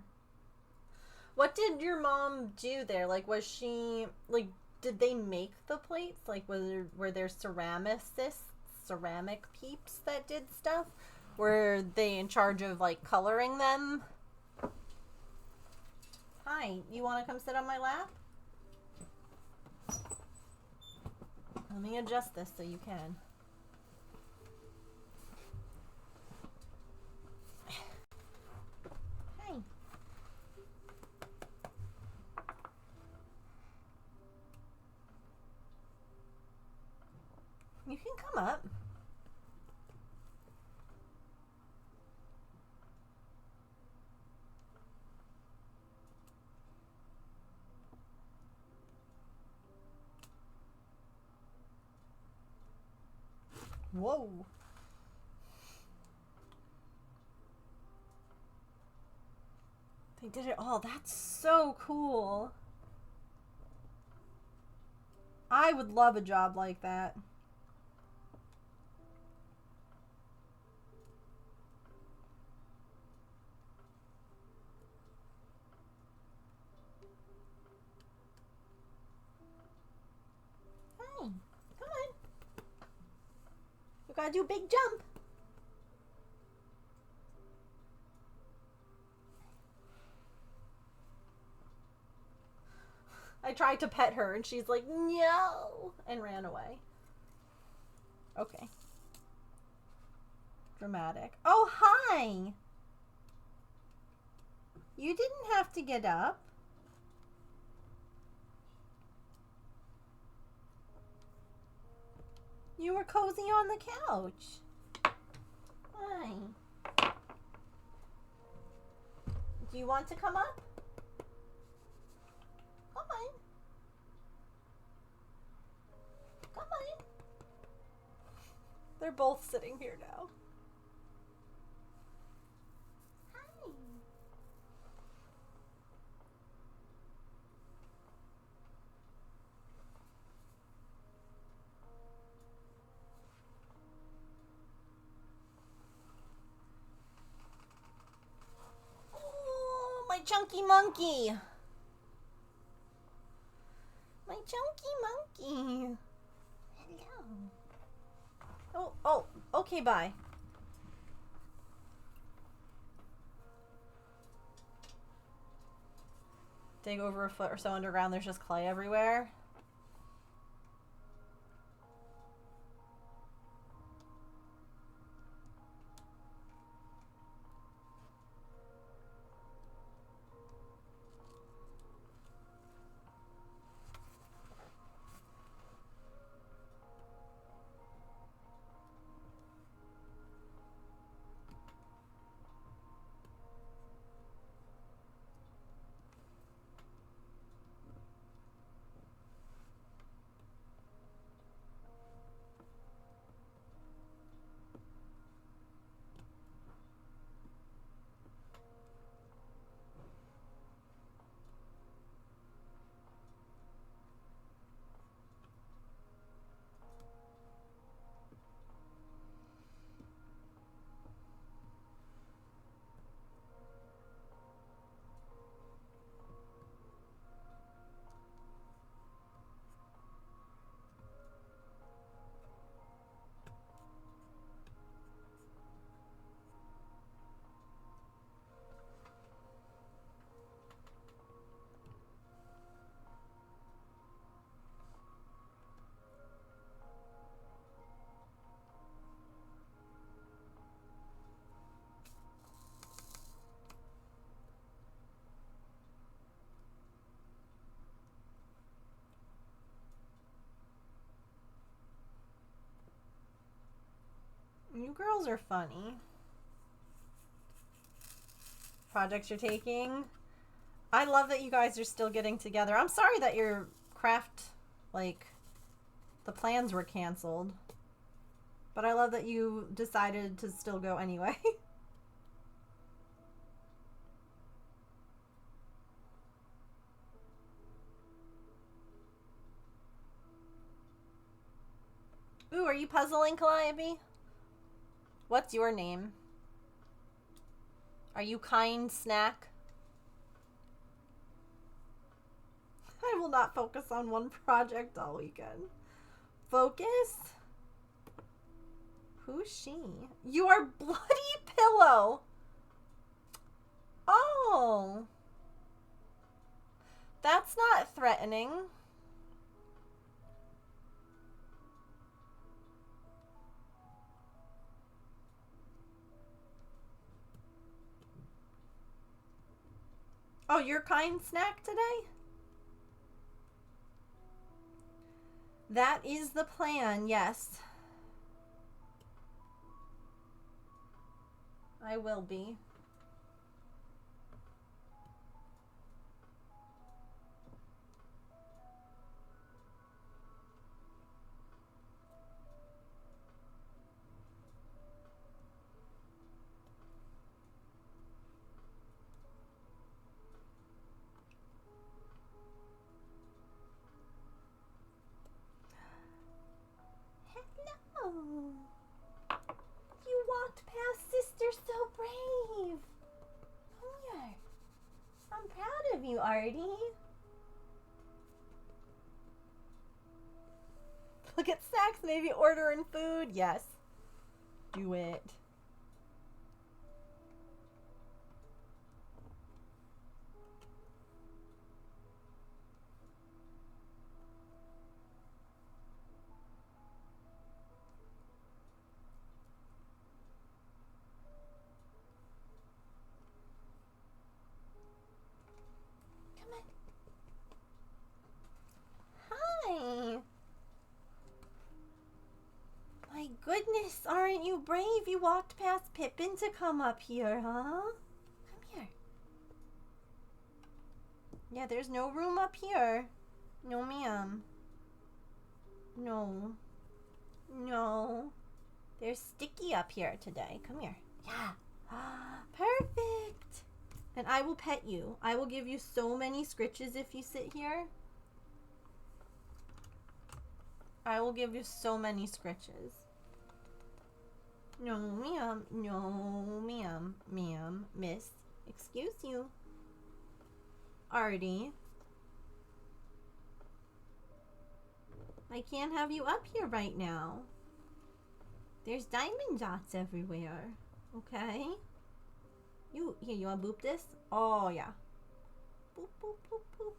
What did your mom do there? Like, was she, like, did they make the plates? Like, were there ceramic peeps that did stuff? Were they in charge of, like, coloring them? Hi, you want to come sit on my lap? Let me adjust this so you can. Hi. You can come up. Whoa. They did it all. That's so cool. I would love a job like that. Hey, come on. We gotta do a big jump. I tried to pet her and she's like, no, and ran away. Okay. Dramatic. Oh, hi. You didn't have to get up. You were cozy on the couch. Hi. Do you want to come up? Come on. Come on. They're both sitting here now. Hi. Oh, my chunky monkey. My chunky monkey. Hello. Oh, okay, bye. Dig over a foot or so underground, there's just clay everywhere. You girls are funny. projects you're taking. I love that you guys are still getting together. I'm sorry that your craft, like, the plans were canceled. But I love that you decided to still go anyway. Ooh, are you puzzling, Calliope? What's your name? Are you Kind Snack? I will not focus on one project all weekend. Focus? Who's she? You are Bloody Pillow. Oh. That's not threatening. Oh, you're Kind Snack today? That is the plan, yes. I will be. Hello. You walked past Sister so brave. Come here. I'm proud of you, Artie. Look at Snacks, maybe ordering food. Yes. Do it. Hi. My goodness, aren't you brave? You walked past Pippin to come up here, huh? Come here. Yeah, there's no room up here. No, ma'am. No. No. There's Sticky up here today. Come here. Yeah. Perfect. And I will pet you. I will give you so many scritches if you sit here. I will give you so many scritches. No, ma'am. No, ma'am. Ma'am. Miss. Excuse you. Artie. I can't have you up here right now. There's diamond dots everywhere. Okay? Here, you wanna boop this? Oh, yeah. Boop, boop, boop, boop.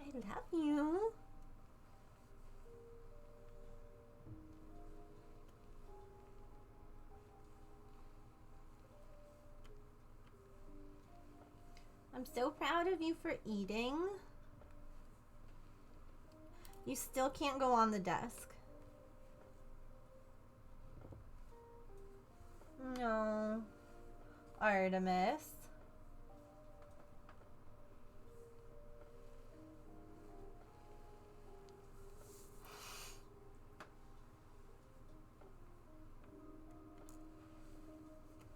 I love you. I'm so proud of you for eating. You still can't go on the desk. No. Artemis.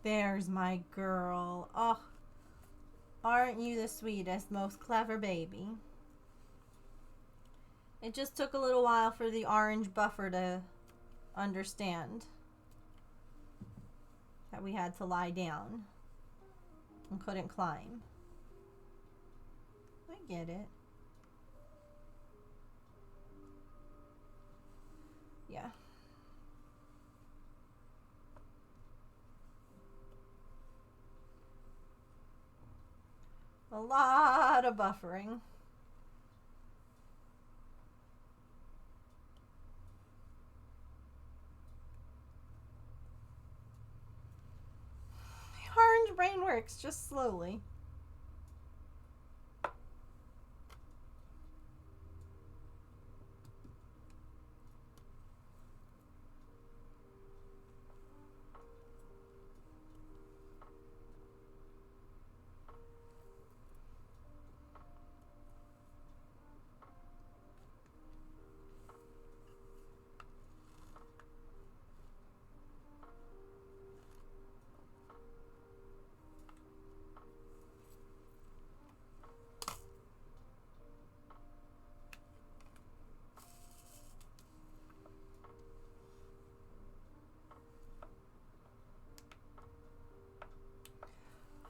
There's my girl. Oh, aren't you the sweetest, most clever baby? It just took a little while for the orange buffer to understand that we had to lie down and couldn't climb. I get it. Yeah. A lot of buffering. The orange brain works just slowly.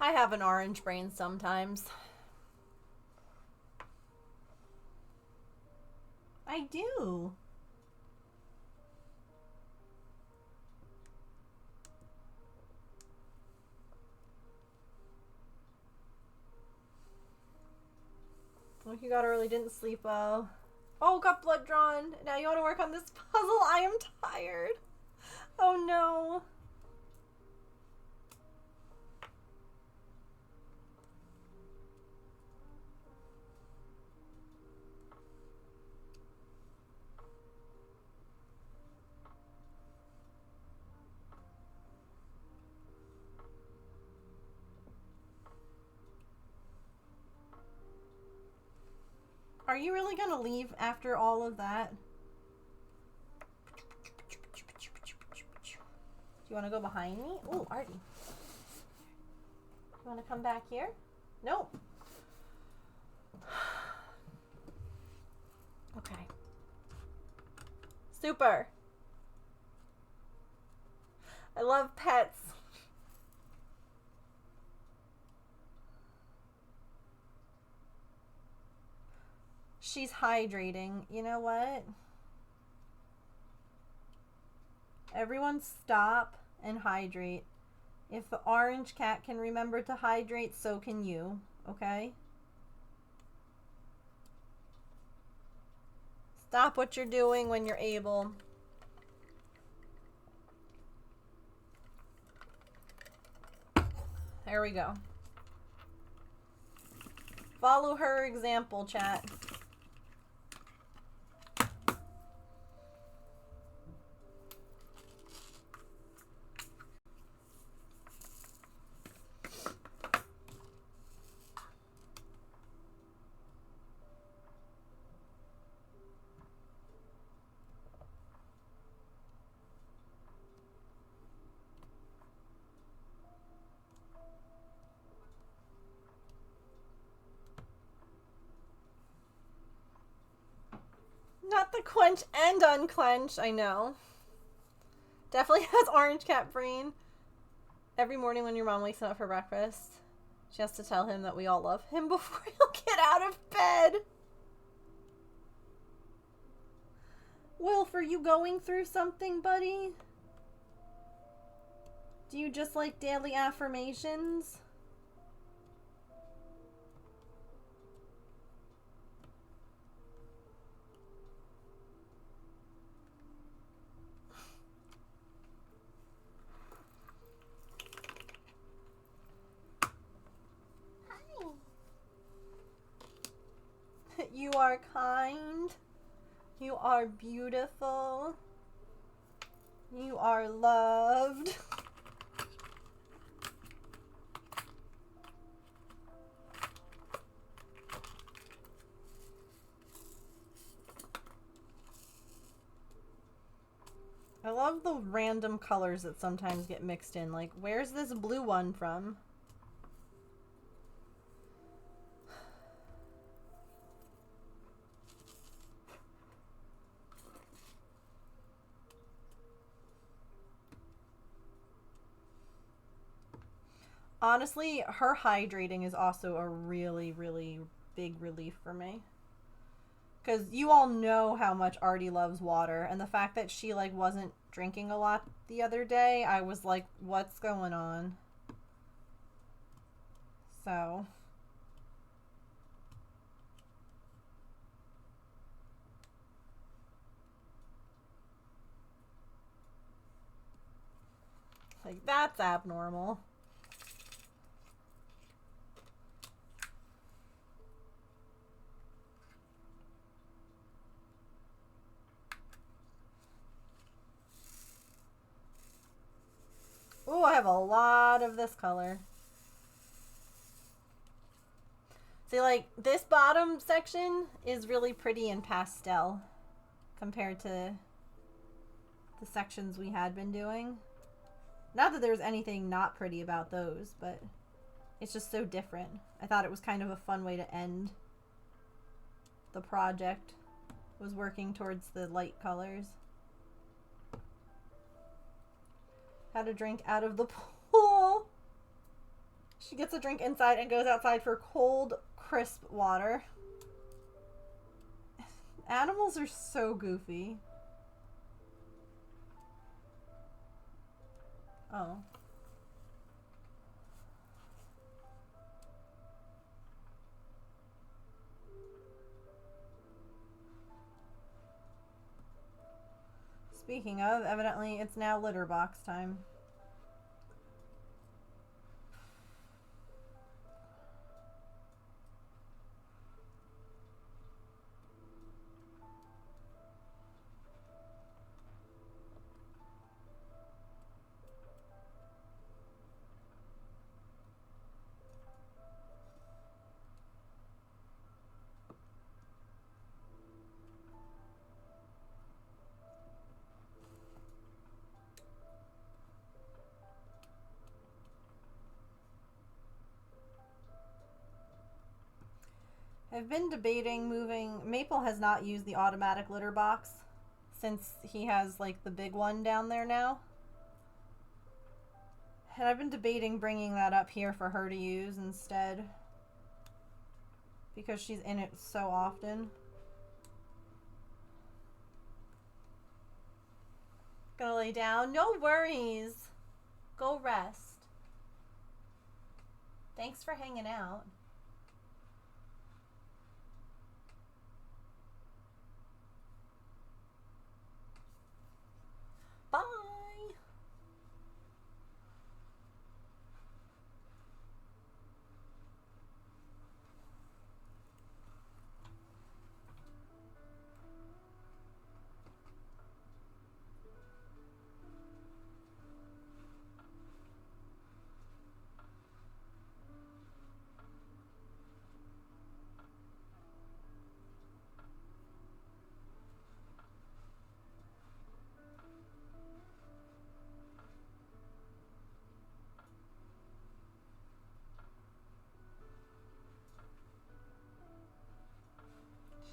I have an orange brain sometimes. I do. Oh, you got early, didn't sleep well. Oh, got blood drawn. Now you want to work on this puzzle? I am tired. Oh no. Are you really gonna leave after all of that? Do you want to go behind me? Oh, Artie. You want to come back here? Nope. Okay. Super. I love pets. She's hydrating. You know what? Everyone stop and hydrate. If the orange cat can remember to hydrate, so can you. Okay? Stop what you're doing when you're able. There we go. Follow her example, chat. Not the quench and unclench, I know. Definitely has orange cat brain. Every morning when your mom wakes him up for breakfast, she has to tell him that we all love him before he'll get out of bed. Wilf, are you going through something, buddy? Do you just like daily affirmations? You are kind. You are beautiful. You are loved. I love the random colors that sometimes get mixed in. Like, where's this blue one from? Honestly, her hydrating is also a really, really big relief for me. Because you all know how much Artie loves water. And the fact that she, like, wasn't drinking a lot the other day, I was like, what's going on? So... like, that's abnormal. Ooh, I have a lot of this color. See, like, this bottom section is really pretty in pastel compared to the sections we had been doing. Not that there's anything not pretty about those, but it's just so different. I thought it was kind of a fun way to end the project, was working towards the light colors. How to drink out of the pool. She gets a drink inside and goes outside for cold, crisp water. Animals are so goofy. Oh. Speaking of, evidently it's now litter box time. I've been debating moving. Maple has not used the automatic litter box since he has like the big one down there now. And I've been debating bringing that up here for her to use instead. Because she's in it so often. Gonna lay down? No worries. Go rest. Thanks for hanging out. Bye.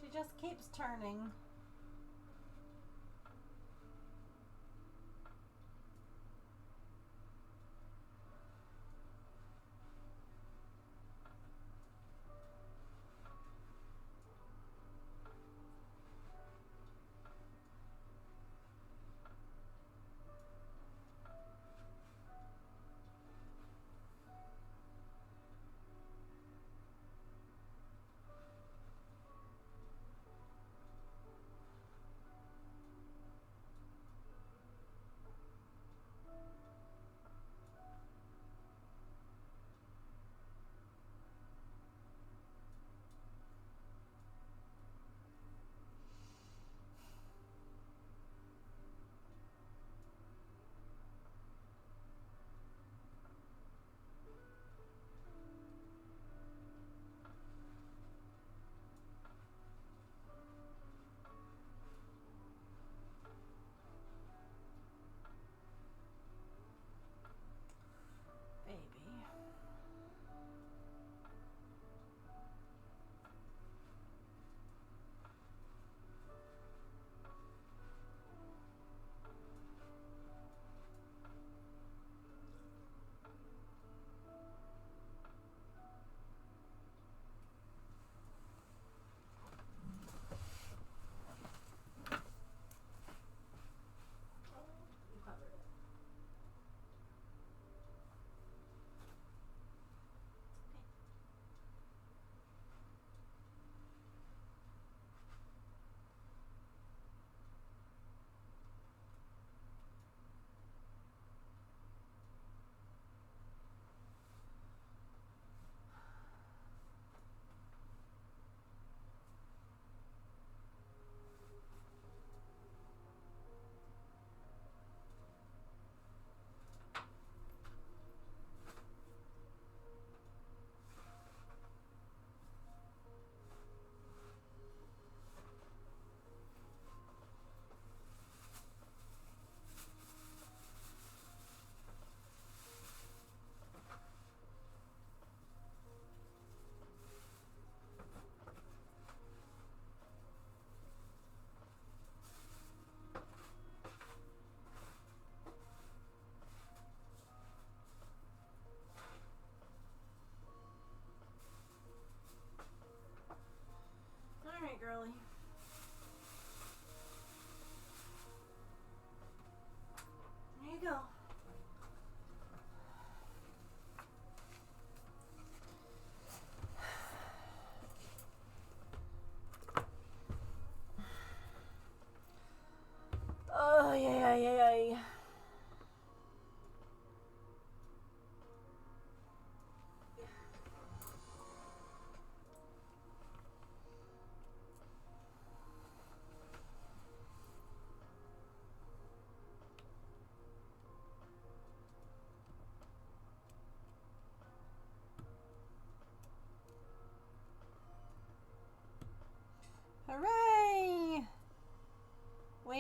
She just keeps turning.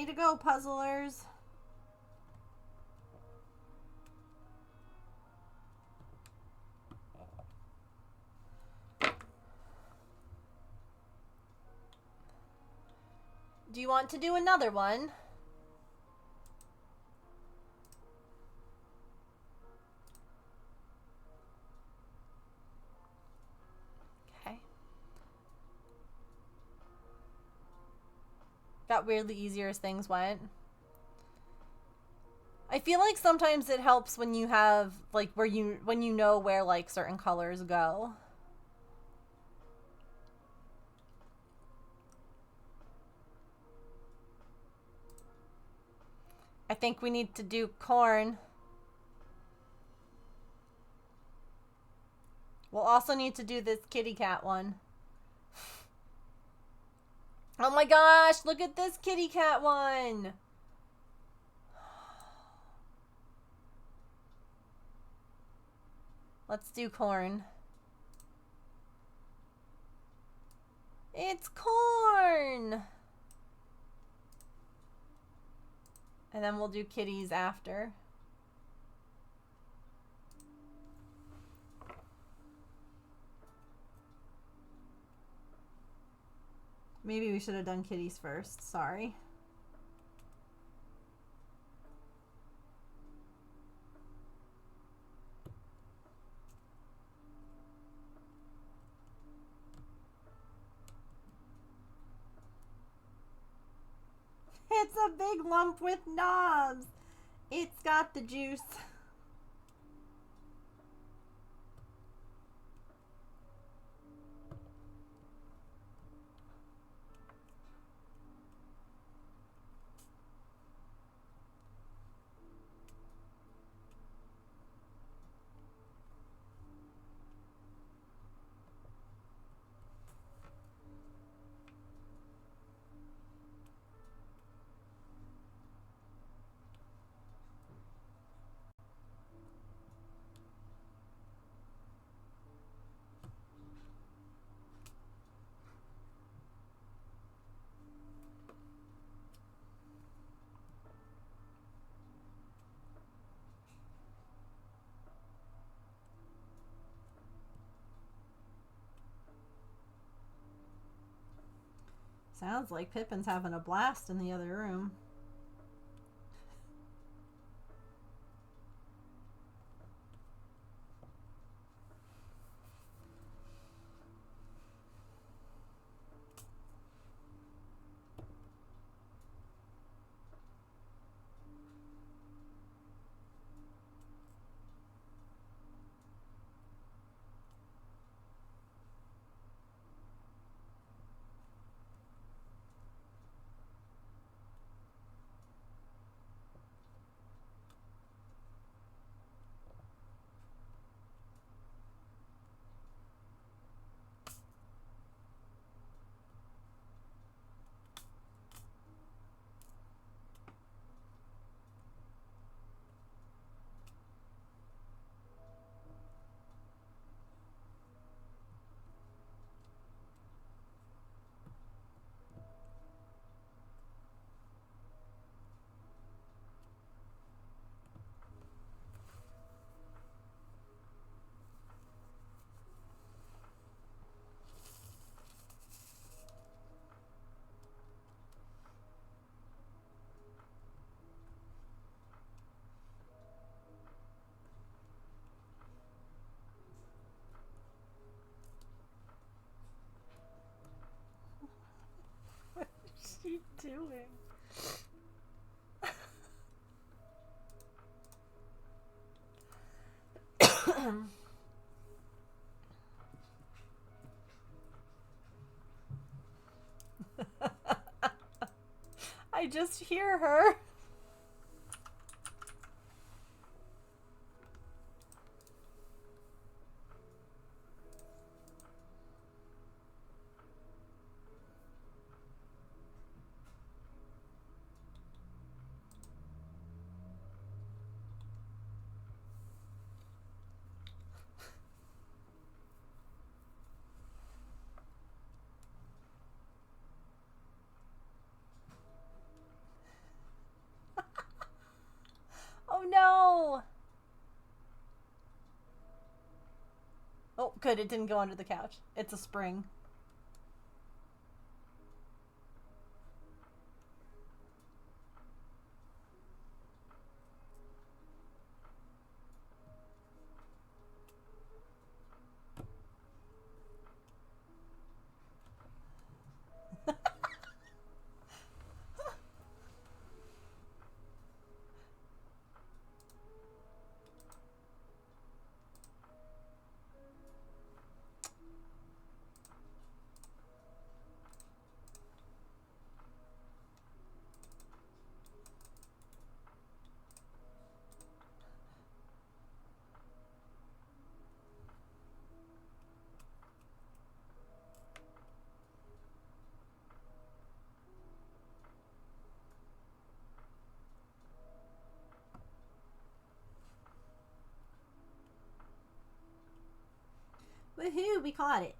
to go, puzzlers. Do you want to do another one? Okay. Got weirdly easier as things went. I feel like sometimes it helps when you have like when you know where like certain colors go. I think we need to do corn. We'll also need to do this kitty cat one. Oh my gosh, look at this kitty cat one. Let's do corn. It's corn! And then we'll do kitties after. Maybe we should have done kitties first. Sorry. It's a big lump with knobs. It's got the juice. Sounds like Pippin's having a blast in the other room. What is she doing? I just hear her. good. It didn't go under the couch. It's a spring. Woohoo, we caught it.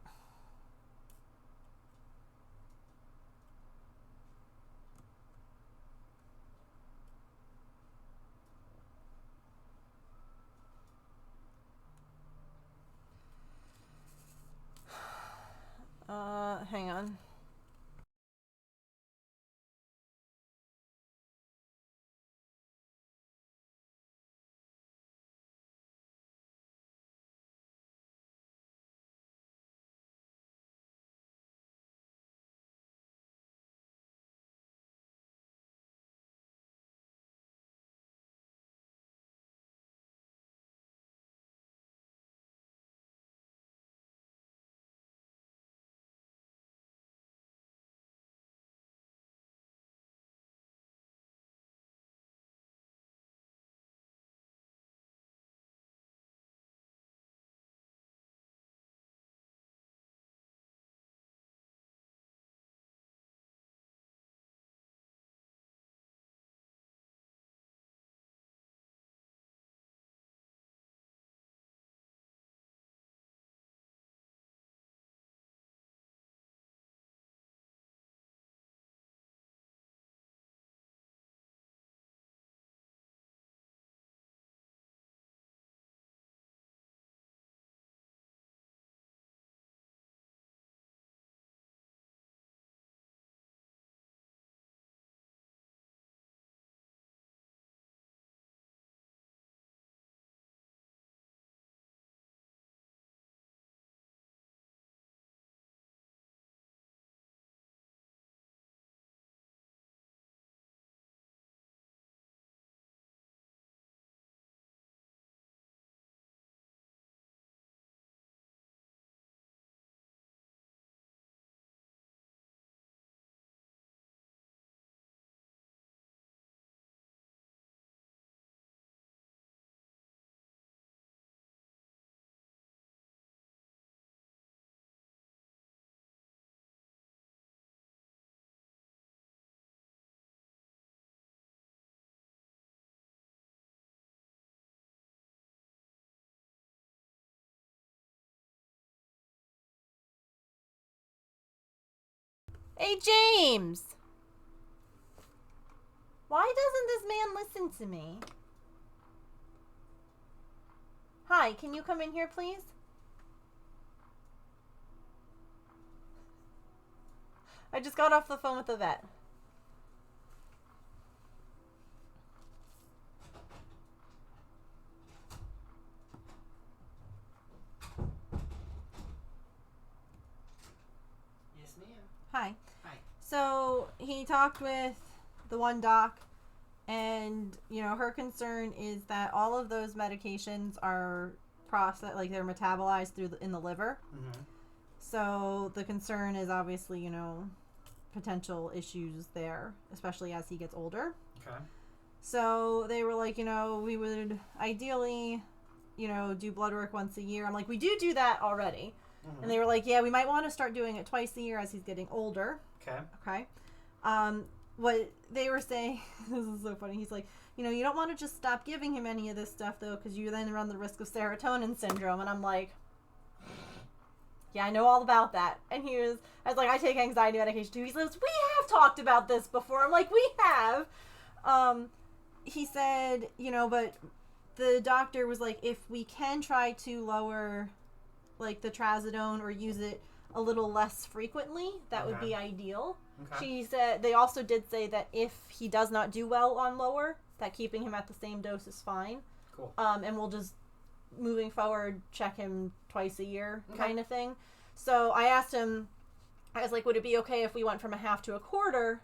Hang on. Hey, James! Why doesn't this man listen to me? Hi, can you come in here, please? I just got off the phone with the vet.
Yes, ma'am.
Hi.
Hi.
So he talked with the one doc, and her concern is that all of those medications are processed, like they're metabolized in the liver.
Mm-hmm.
So the concern is obviously potential issues there, especially as he gets older.
Okay.
So they were like, we would ideally, do blood work once a year. I'm like, we do that already. Mm-hmm. And they were like, yeah, we might want to start doing it twice a year as he's getting older.
Okay.
Okay. What they were saying, this is so funny. He's like, you don't want to just stop giving him any of this stuff, though, because you then run the risk of serotonin syndrome. And I'm like, yeah, I know all about that. And I was like, I take anxiety medication too. He says, we have talked about this before. I'm like, we have. He said, but the doctor was like, if we can try to lower like the trazodone or use it a little less frequently, that would
Okay.
be ideal.
Okay.
She said they also did say that if he does not do well on lower, that keeping him at the same dose is fine.
Cool.
And we'll just moving forward check him twice a year
Okay.
kind of thing. So I asked him, I was like, would it be okay if we went from a half to a quarter,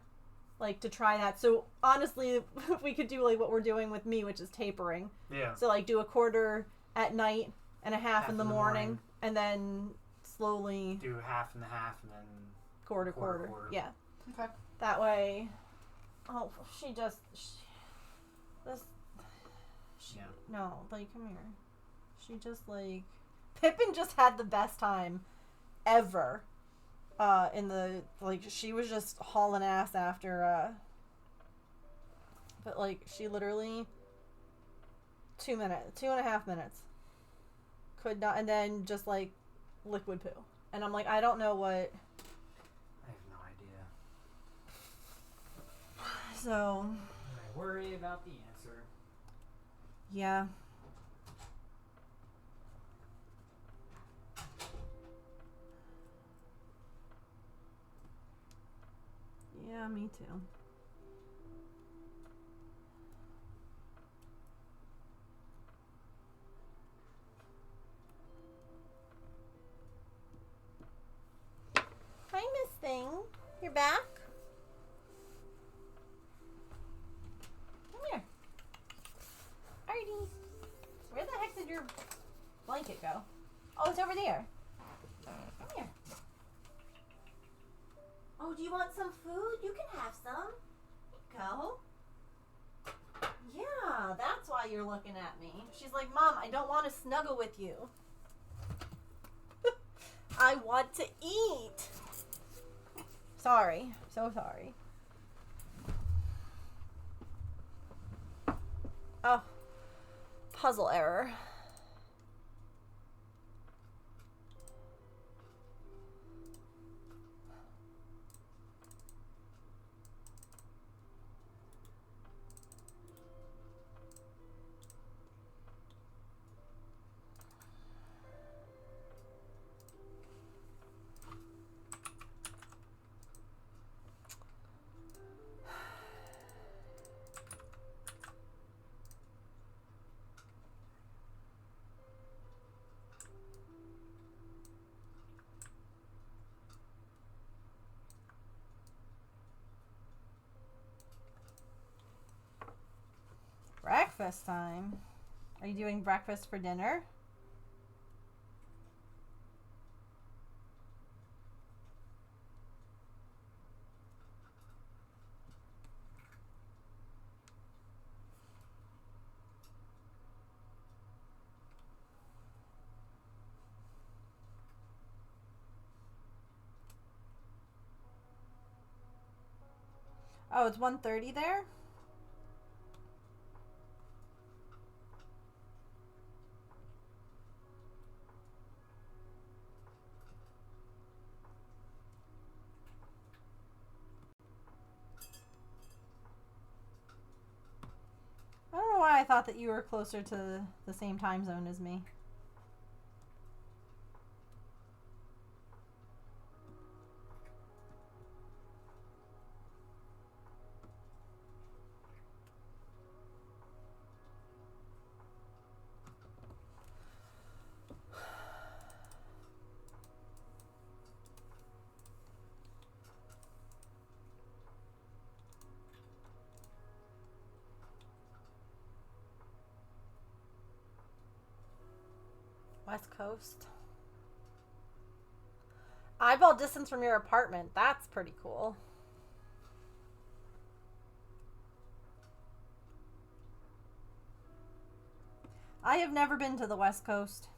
like to try that? So honestly, we could do like what we're doing with me, which is tapering.
Yeah.
So like do a quarter at night and a half in the morning, and then slowly
Do half and a half, and then.
quarter.
Quarter.
Yeah.
Okay.
That way. Oh, this.
Yeah.
No, like, come here. She just, like... Pippin just had the best time ever. In the... Like, she was just hauling ass after, But, like, she literally... 2.5 minutes. Could not... And then just, like, liquid poo. And I'm like, I don't know what...
I have no idea.
So...
I worry about the answer.
Yeah. Yeah, me too. Hi, Miss Thing. You're back? Come here. Artie. Where the heck did your blanket go? Oh, it's over there. Come here. Oh, do you want some food? You can have some. Go. Yeah, that's why you're looking at me. She's like, Mom, I don't want to snuggle with you. I want to eat. Sorry. So sorry. Oh. Puzzle error. Breakfast time. Are you doing breakfast for dinner? Oh, it's 1:30 there? I don't know why I thought that you were closer to the same time zone as me. West Coast. Eyeball distance from your apartment. That's pretty cool. I have never been to the West Coast.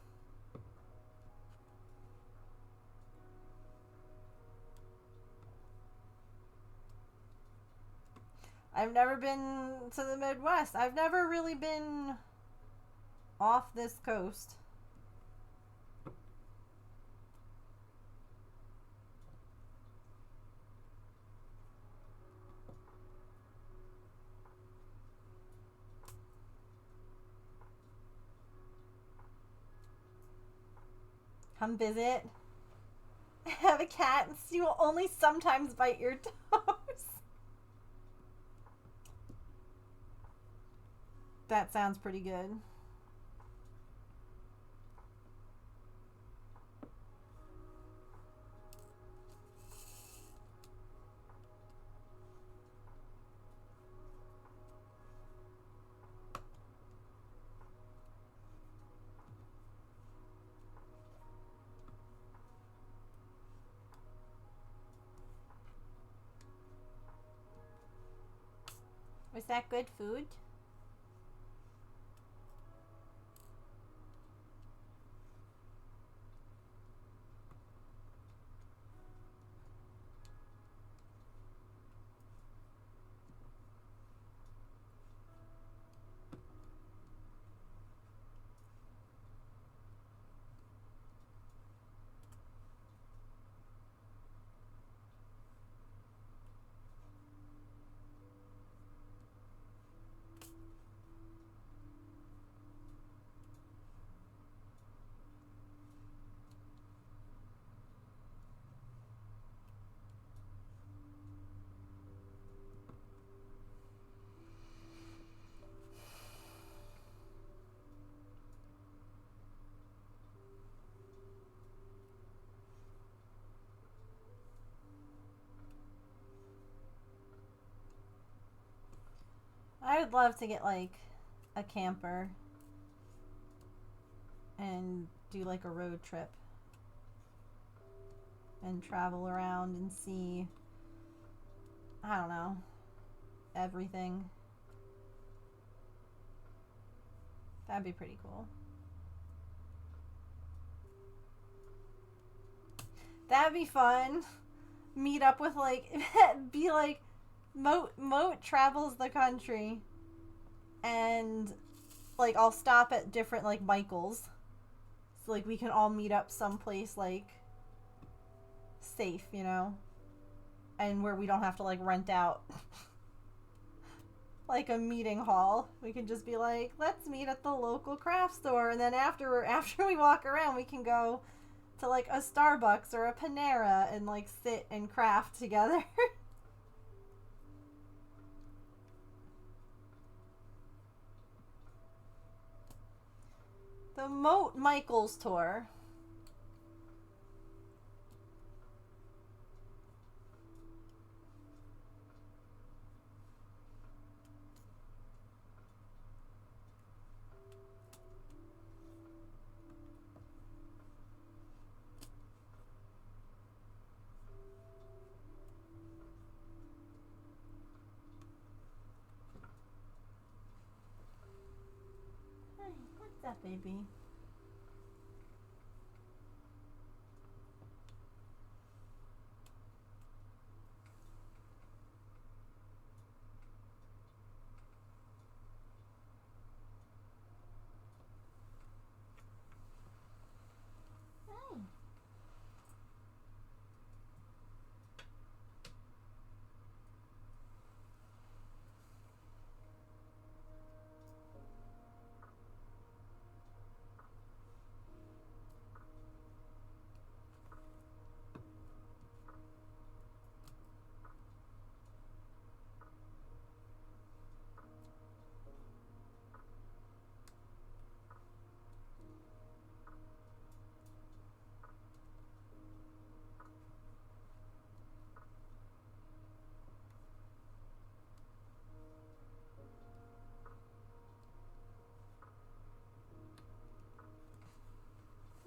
I've never been to the Midwest. I've never really been off this coast. Come visit. Have a cat and she will only sometimes bite your toes. That sounds pretty good. Was that good food? I would love to get like a camper and do like a road trip and travel around and see, I don't know, everything. That'd be pretty cool. That'd be fun. Meet up with like, be like, Moat travels the country, and like I'll stop at different like Michaels, so like we can all meet up someplace like safe, you know, and where we don't have to like rent out like a meeting hall. We can just be like, let's meet at the local craft store, and then after we walk around, we can go to like a Starbucks or a Panera and like sit and craft together. The Moat Michaels tour. Hey, what's up, baby? Hey.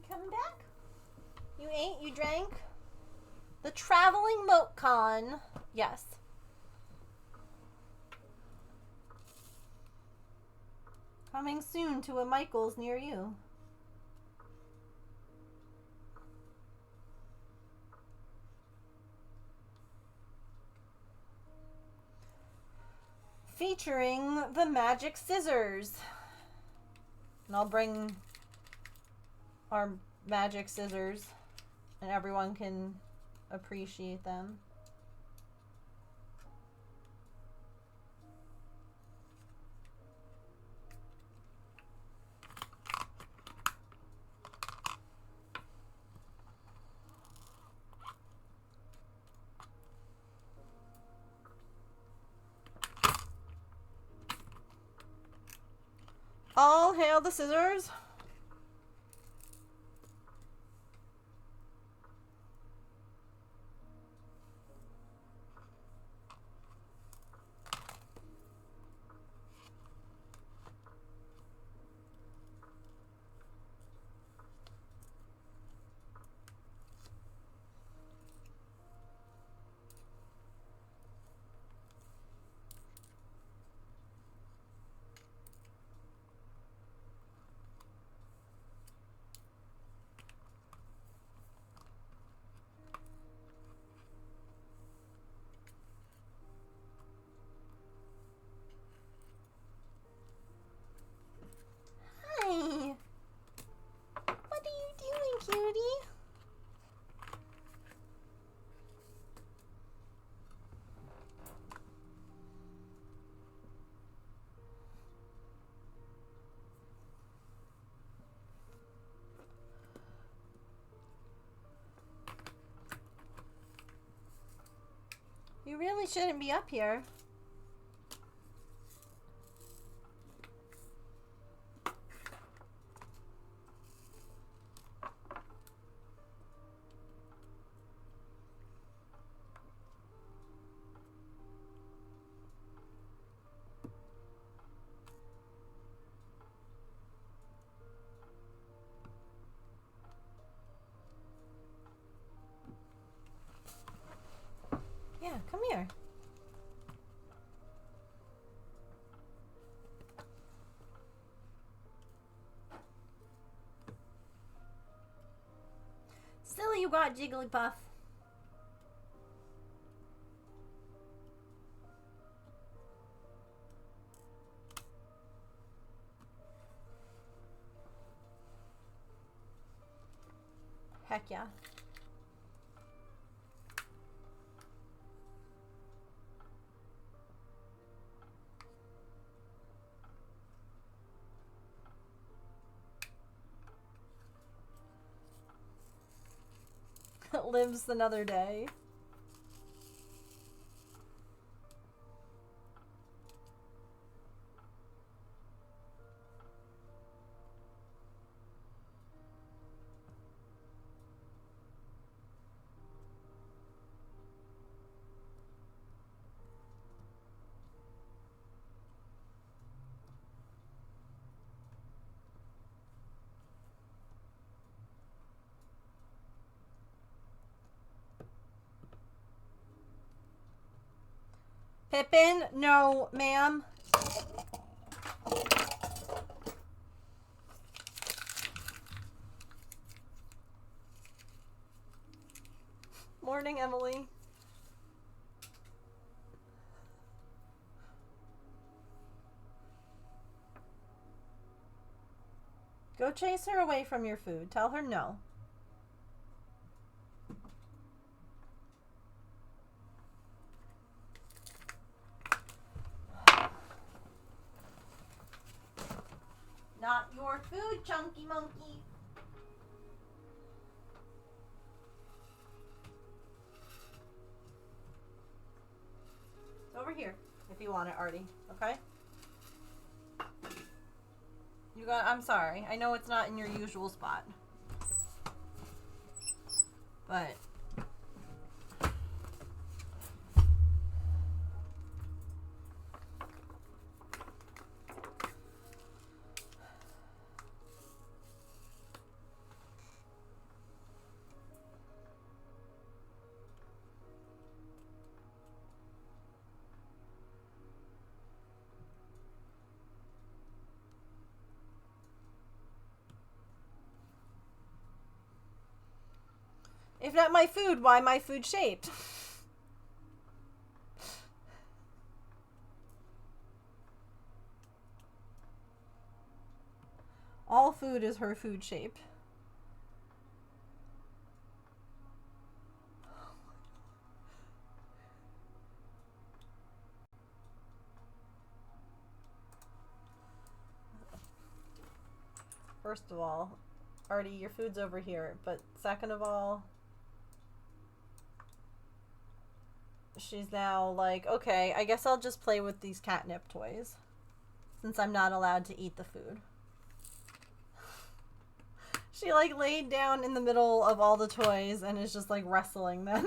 Coming back? You ate? You drank? The Traveling MoatCon. Yes. Coming soon to a Michaels near you. Featuring the magic scissors. And I'll bring our magic scissors and everyone can appreciate them. All hail the scissors. Hi. What are you doing, cutie? You really shouldn't be up here. Yeah, come here. Still, you got Jigglypuff. Heck yeah. Lives another day. Pippin, no, ma'am. Morning, Emily. Go chase her away from your food. Tell her no. Not your food, chunky monkey. It's over here if you want it, Artie. Okay? I'm sorry. I know it's not in your usual spot. But if not my food, why my food shaped? All food is her food shape. First of all, Artie, your food's over here. But second of all, she's now like, okay, I guess I'll just play with these catnip toys. since I'm not allowed to eat the food. She like laid down in the middle of all the toys and is just like wrestling them.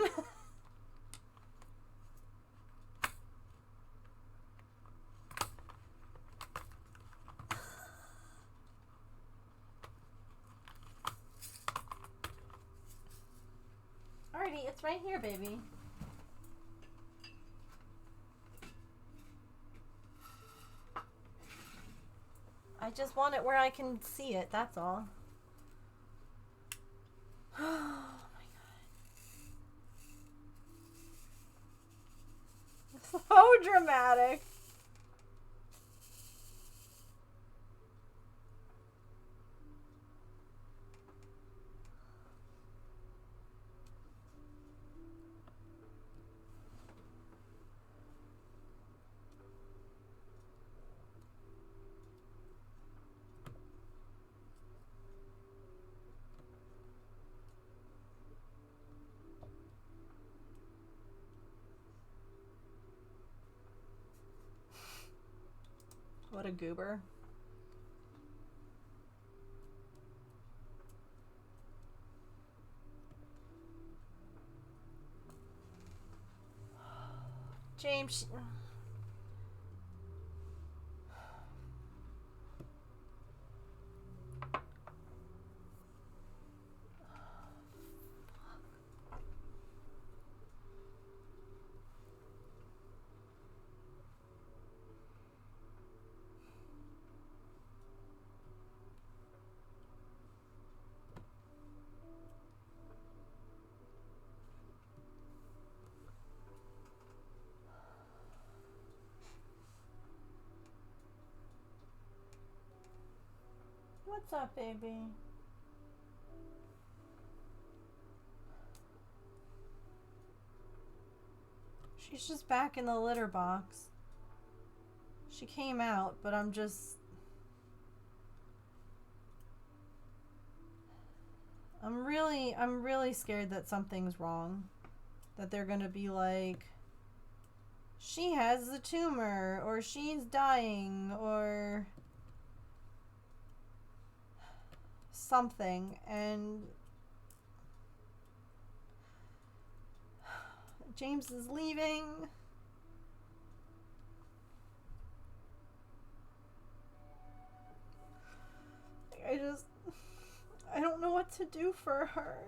Alrighty, it's right here, baby. I just want it where I can see it, that's all. Oh my god. So dramatic. What a goober. James. What's up, baby? She's just back in the litter box. She came out, but I'm really scared that something's wrong. That they're gonna be like, she has the tumor, or she's dying, or something, and James is leaving. I don't know what to do for her.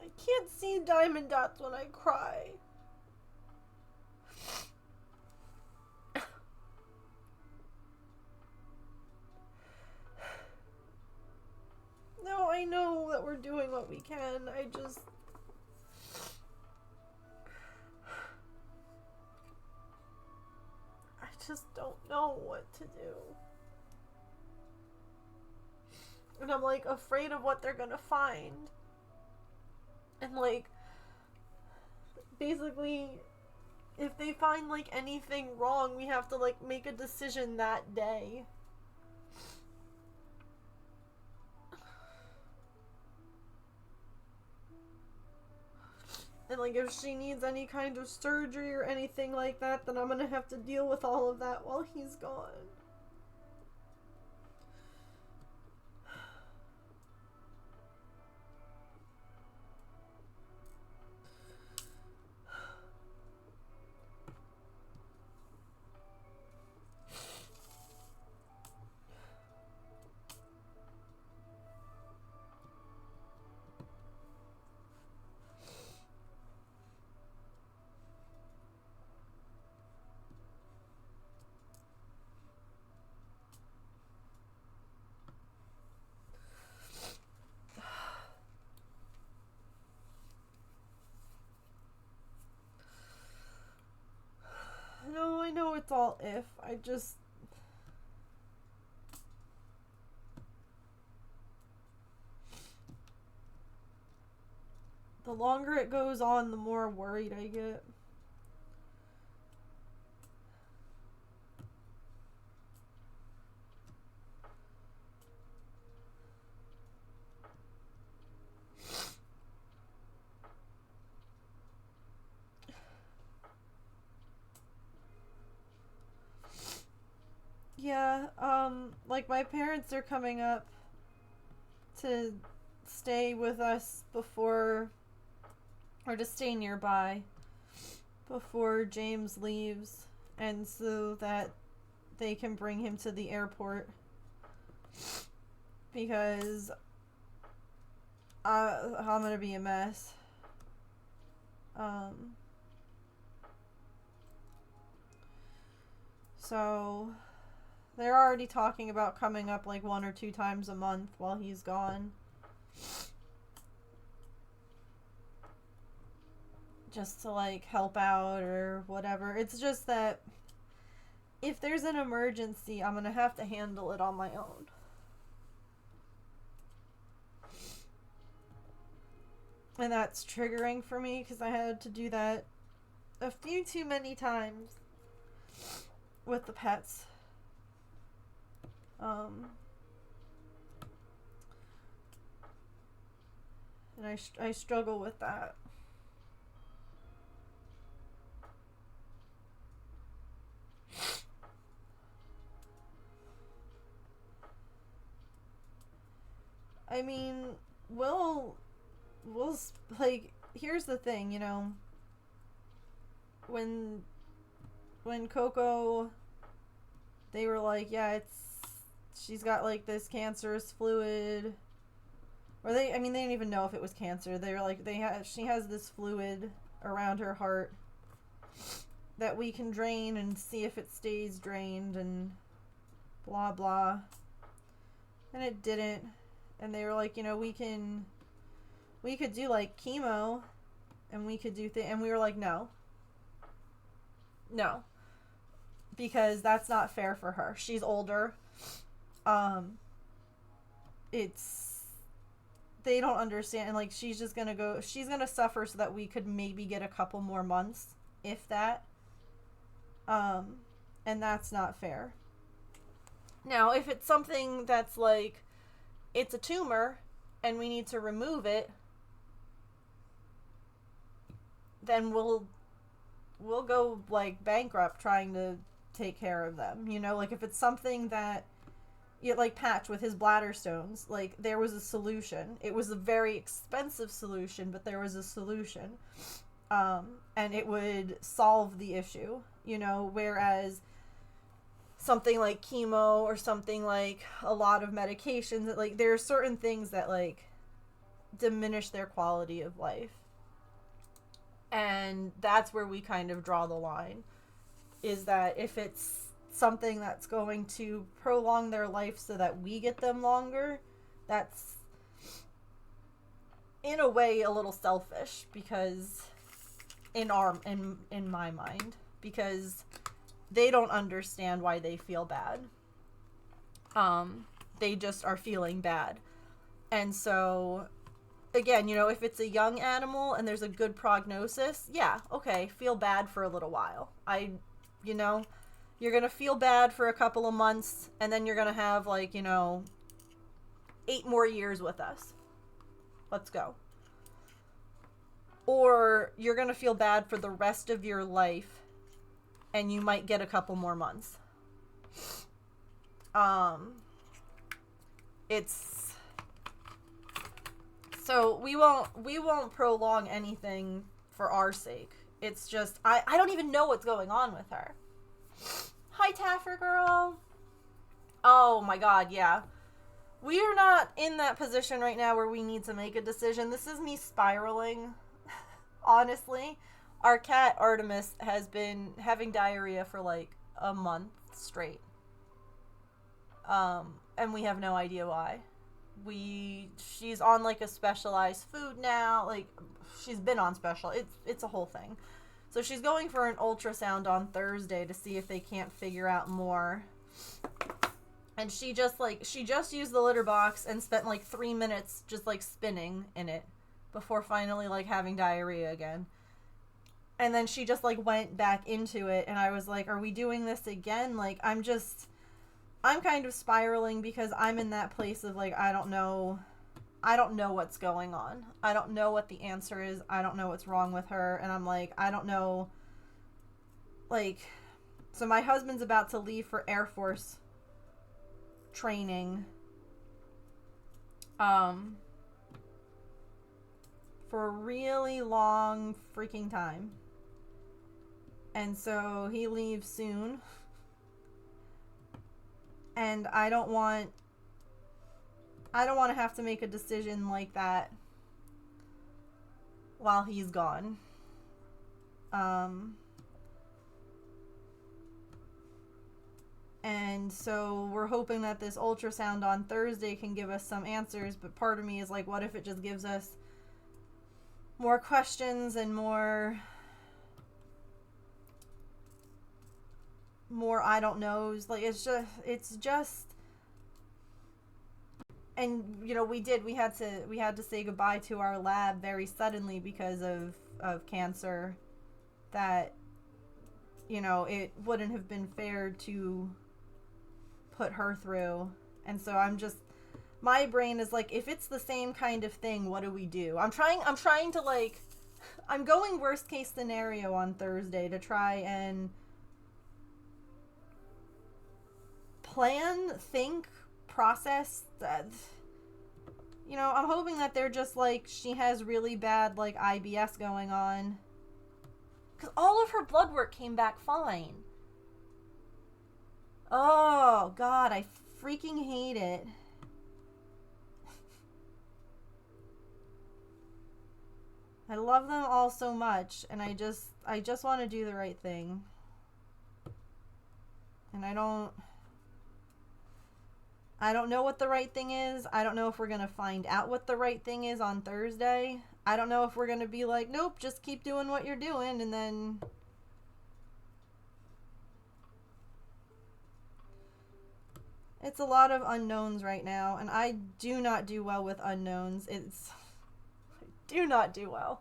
I can't see diamond dots when I cry. No, I know that we're doing what we can. I just don't know what to do. And I'm like afraid of what they're gonna find. And like, basically, if they find like anything wrong, we have to like make a decision that day. And like, if she needs any kind of surgery or anything like that, then I'm gonna have to deal with all of that while he's gone. No, I know it's all if. The longer it goes on, the more worried I get. Yeah, like my parents are coming up to stay with us before, or to stay nearby before James leaves, and so that they can bring him to the airport, because I'm gonna be a mess. So they're already talking about coming up like 1 or 2 times a month while he's gone. Just to like help out or whatever. It's just that if there's an emergency, I'm gonna have to handle it on my own. And that's triggering for me because I had to do that a few too many times with the pets. And I struggle with that. I mean, we'll like, here's the thing, you know, when Coco, they were like, yeah, she's got like this cancerous fluid, or they didn't even know if it was cancer. They were like, she has this fluid around her heart that we can drain and see if it stays drained and blah blah. And it didn't. And they were like, you know, we could do like chemo, and we could do and we were like, no, because that's not fair for her. She's older. They don't understand, and like she's gonna suffer so that we could maybe get a couple more months, if that. And that's not fair. Now, if it's something that's like, it's a tumor and we need to remove it, then we'll go like bankrupt trying to take care of them, you know. Like if it's something that, like Patch with his bladder stones, like there was a solution. It was a very expensive solution, but there was a solution, and it would solve the issue, you know. Whereas something like chemo or something like a lot of medications, that like there are certain things that like diminish their quality of life. And that's where we kind of draw the line, is that if it's something that's going to prolong their life so that we get them longer, that's in a way a little selfish, because in my mind, because they don't understand why they feel bad. They just are feeling bad. And so again, you know, if it's a young animal and there's a good prognosis, yeah, okay, feel bad for a little while. You know, you're going to feel bad for a couple of months, and then you're going to have, like, you know, 8 more years with us. Let's go. Or you're going to feel bad for the rest of your life, and you might get a couple more months. So we won't prolong anything for our sake. It's just, I don't even know what's going on with her. Hi, Taffer girl. Oh my god, yeah. We are not in that position right now where we need to make a decision. This is me spiraling. Honestly. Our cat, Artemis, has been having diarrhea for like a month straight. And we have no idea why. She's on like a specialized food now. Like, she's been on special. It's a whole thing. So she's going for an ultrasound on Thursday to see if they can't figure out more. And she just used the litter box and spent like 3 minutes just like spinning in it before finally, like, having diarrhea again. And then she just, like, went back into it, and I was like, are we doing this again? Like, I'm kind of spiraling because I'm in that place of, like, I don't know what's going on. I don't know what the answer is. I don't know what's wrong with her. And I'm like, I don't know. Like, so my husband's about to leave for Air Force training. For a really long freaking time. And so he leaves soon. And I don't want to have to make a decision like that while he's gone. And so we're hoping that this ultrasound on Thursday can give us some answers, but part of me is like, what if it just gives us more questions and more I don't knows. Like, it's just and you know, we had to say goodbye to our lab very suddenly because of cancer, that, you know, it wouldn't have been fair to put her through. And so my brain is like, if it's the same kind of thing, what do we do? I'm trying to, like, I'm going worst case scenario on Thursday to try and plan, think, process that. You know, I'm hoping that they're just like, she has really bad, like, IBS going on. Because all of her blood work came back fine. Oh, God, I freaking hate it. I love them all so much, and I just want to do the right thing. And I don't know what the right thing is. I don't know if we're going to find out what the right thing is on Thursday. I don't know if we're going to be like, nope, just keep doing what you're doing, and then it's a lot of unknowns right now, and I do not do well with unknowns. I do not do well.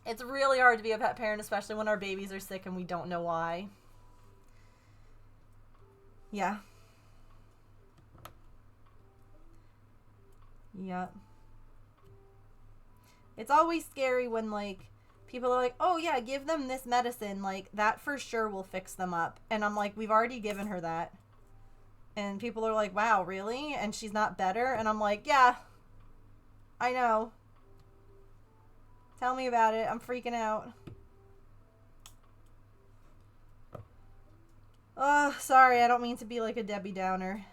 It's really hard to be a pet parent, especially when our babies are sick and we don't know why. Yeah. Yep. It's always scary when, like, people are like, oh yeah, give them this medicine, like, that for sure will fix them up. And I'm like, we've already given her that. And people are like, wow, really? And she's not better? And I'm like, yeah, I know. Tell me about it. I'm freaking out. Sorry, I don't mean to be like a Debbie Downer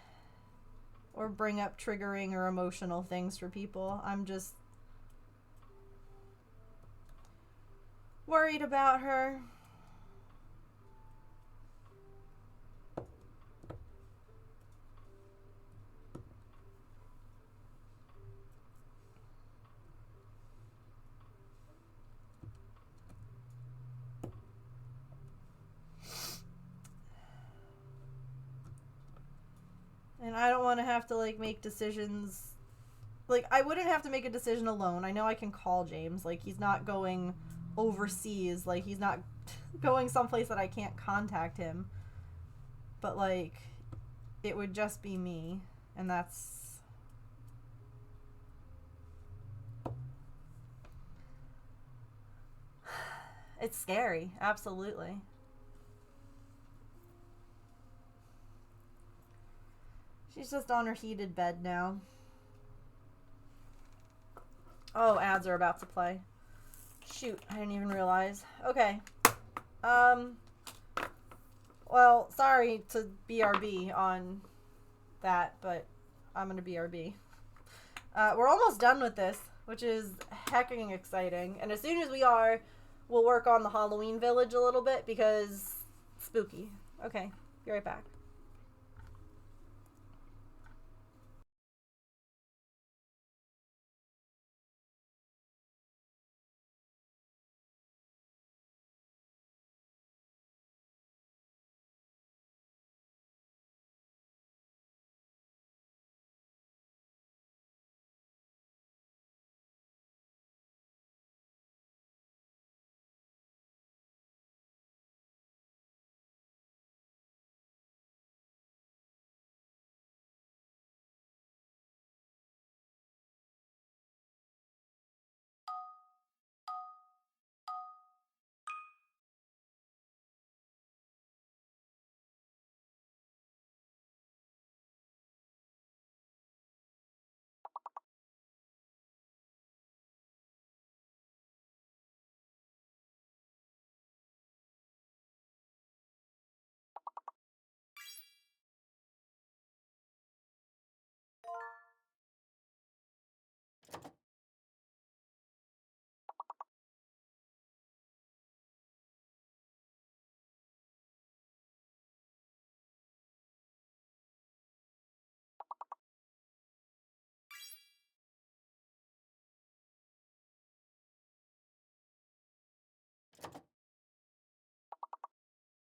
or bring up triggering or emotional things for people. I'm just worried about her. And I don't want to have to, like, make decisions. Like, I wouldn't have to make a decision alone. I know I can call James. Like, he's not going overseas. Like, he's not going someplace that I can't contact him. But, like, it would just be me. And that's... It's scary. Absolutely. She's just on her heated bed now. Oh, ads are about to play. Shoot, I didn't even realize. Okay. Well, sorry to BRB on that, but I'm gonna BRB. We're almost done with this, which is hecking exciting. And as soon as we are, we'll work on the Halloween Village a little bit because spooky. Okay, be right back.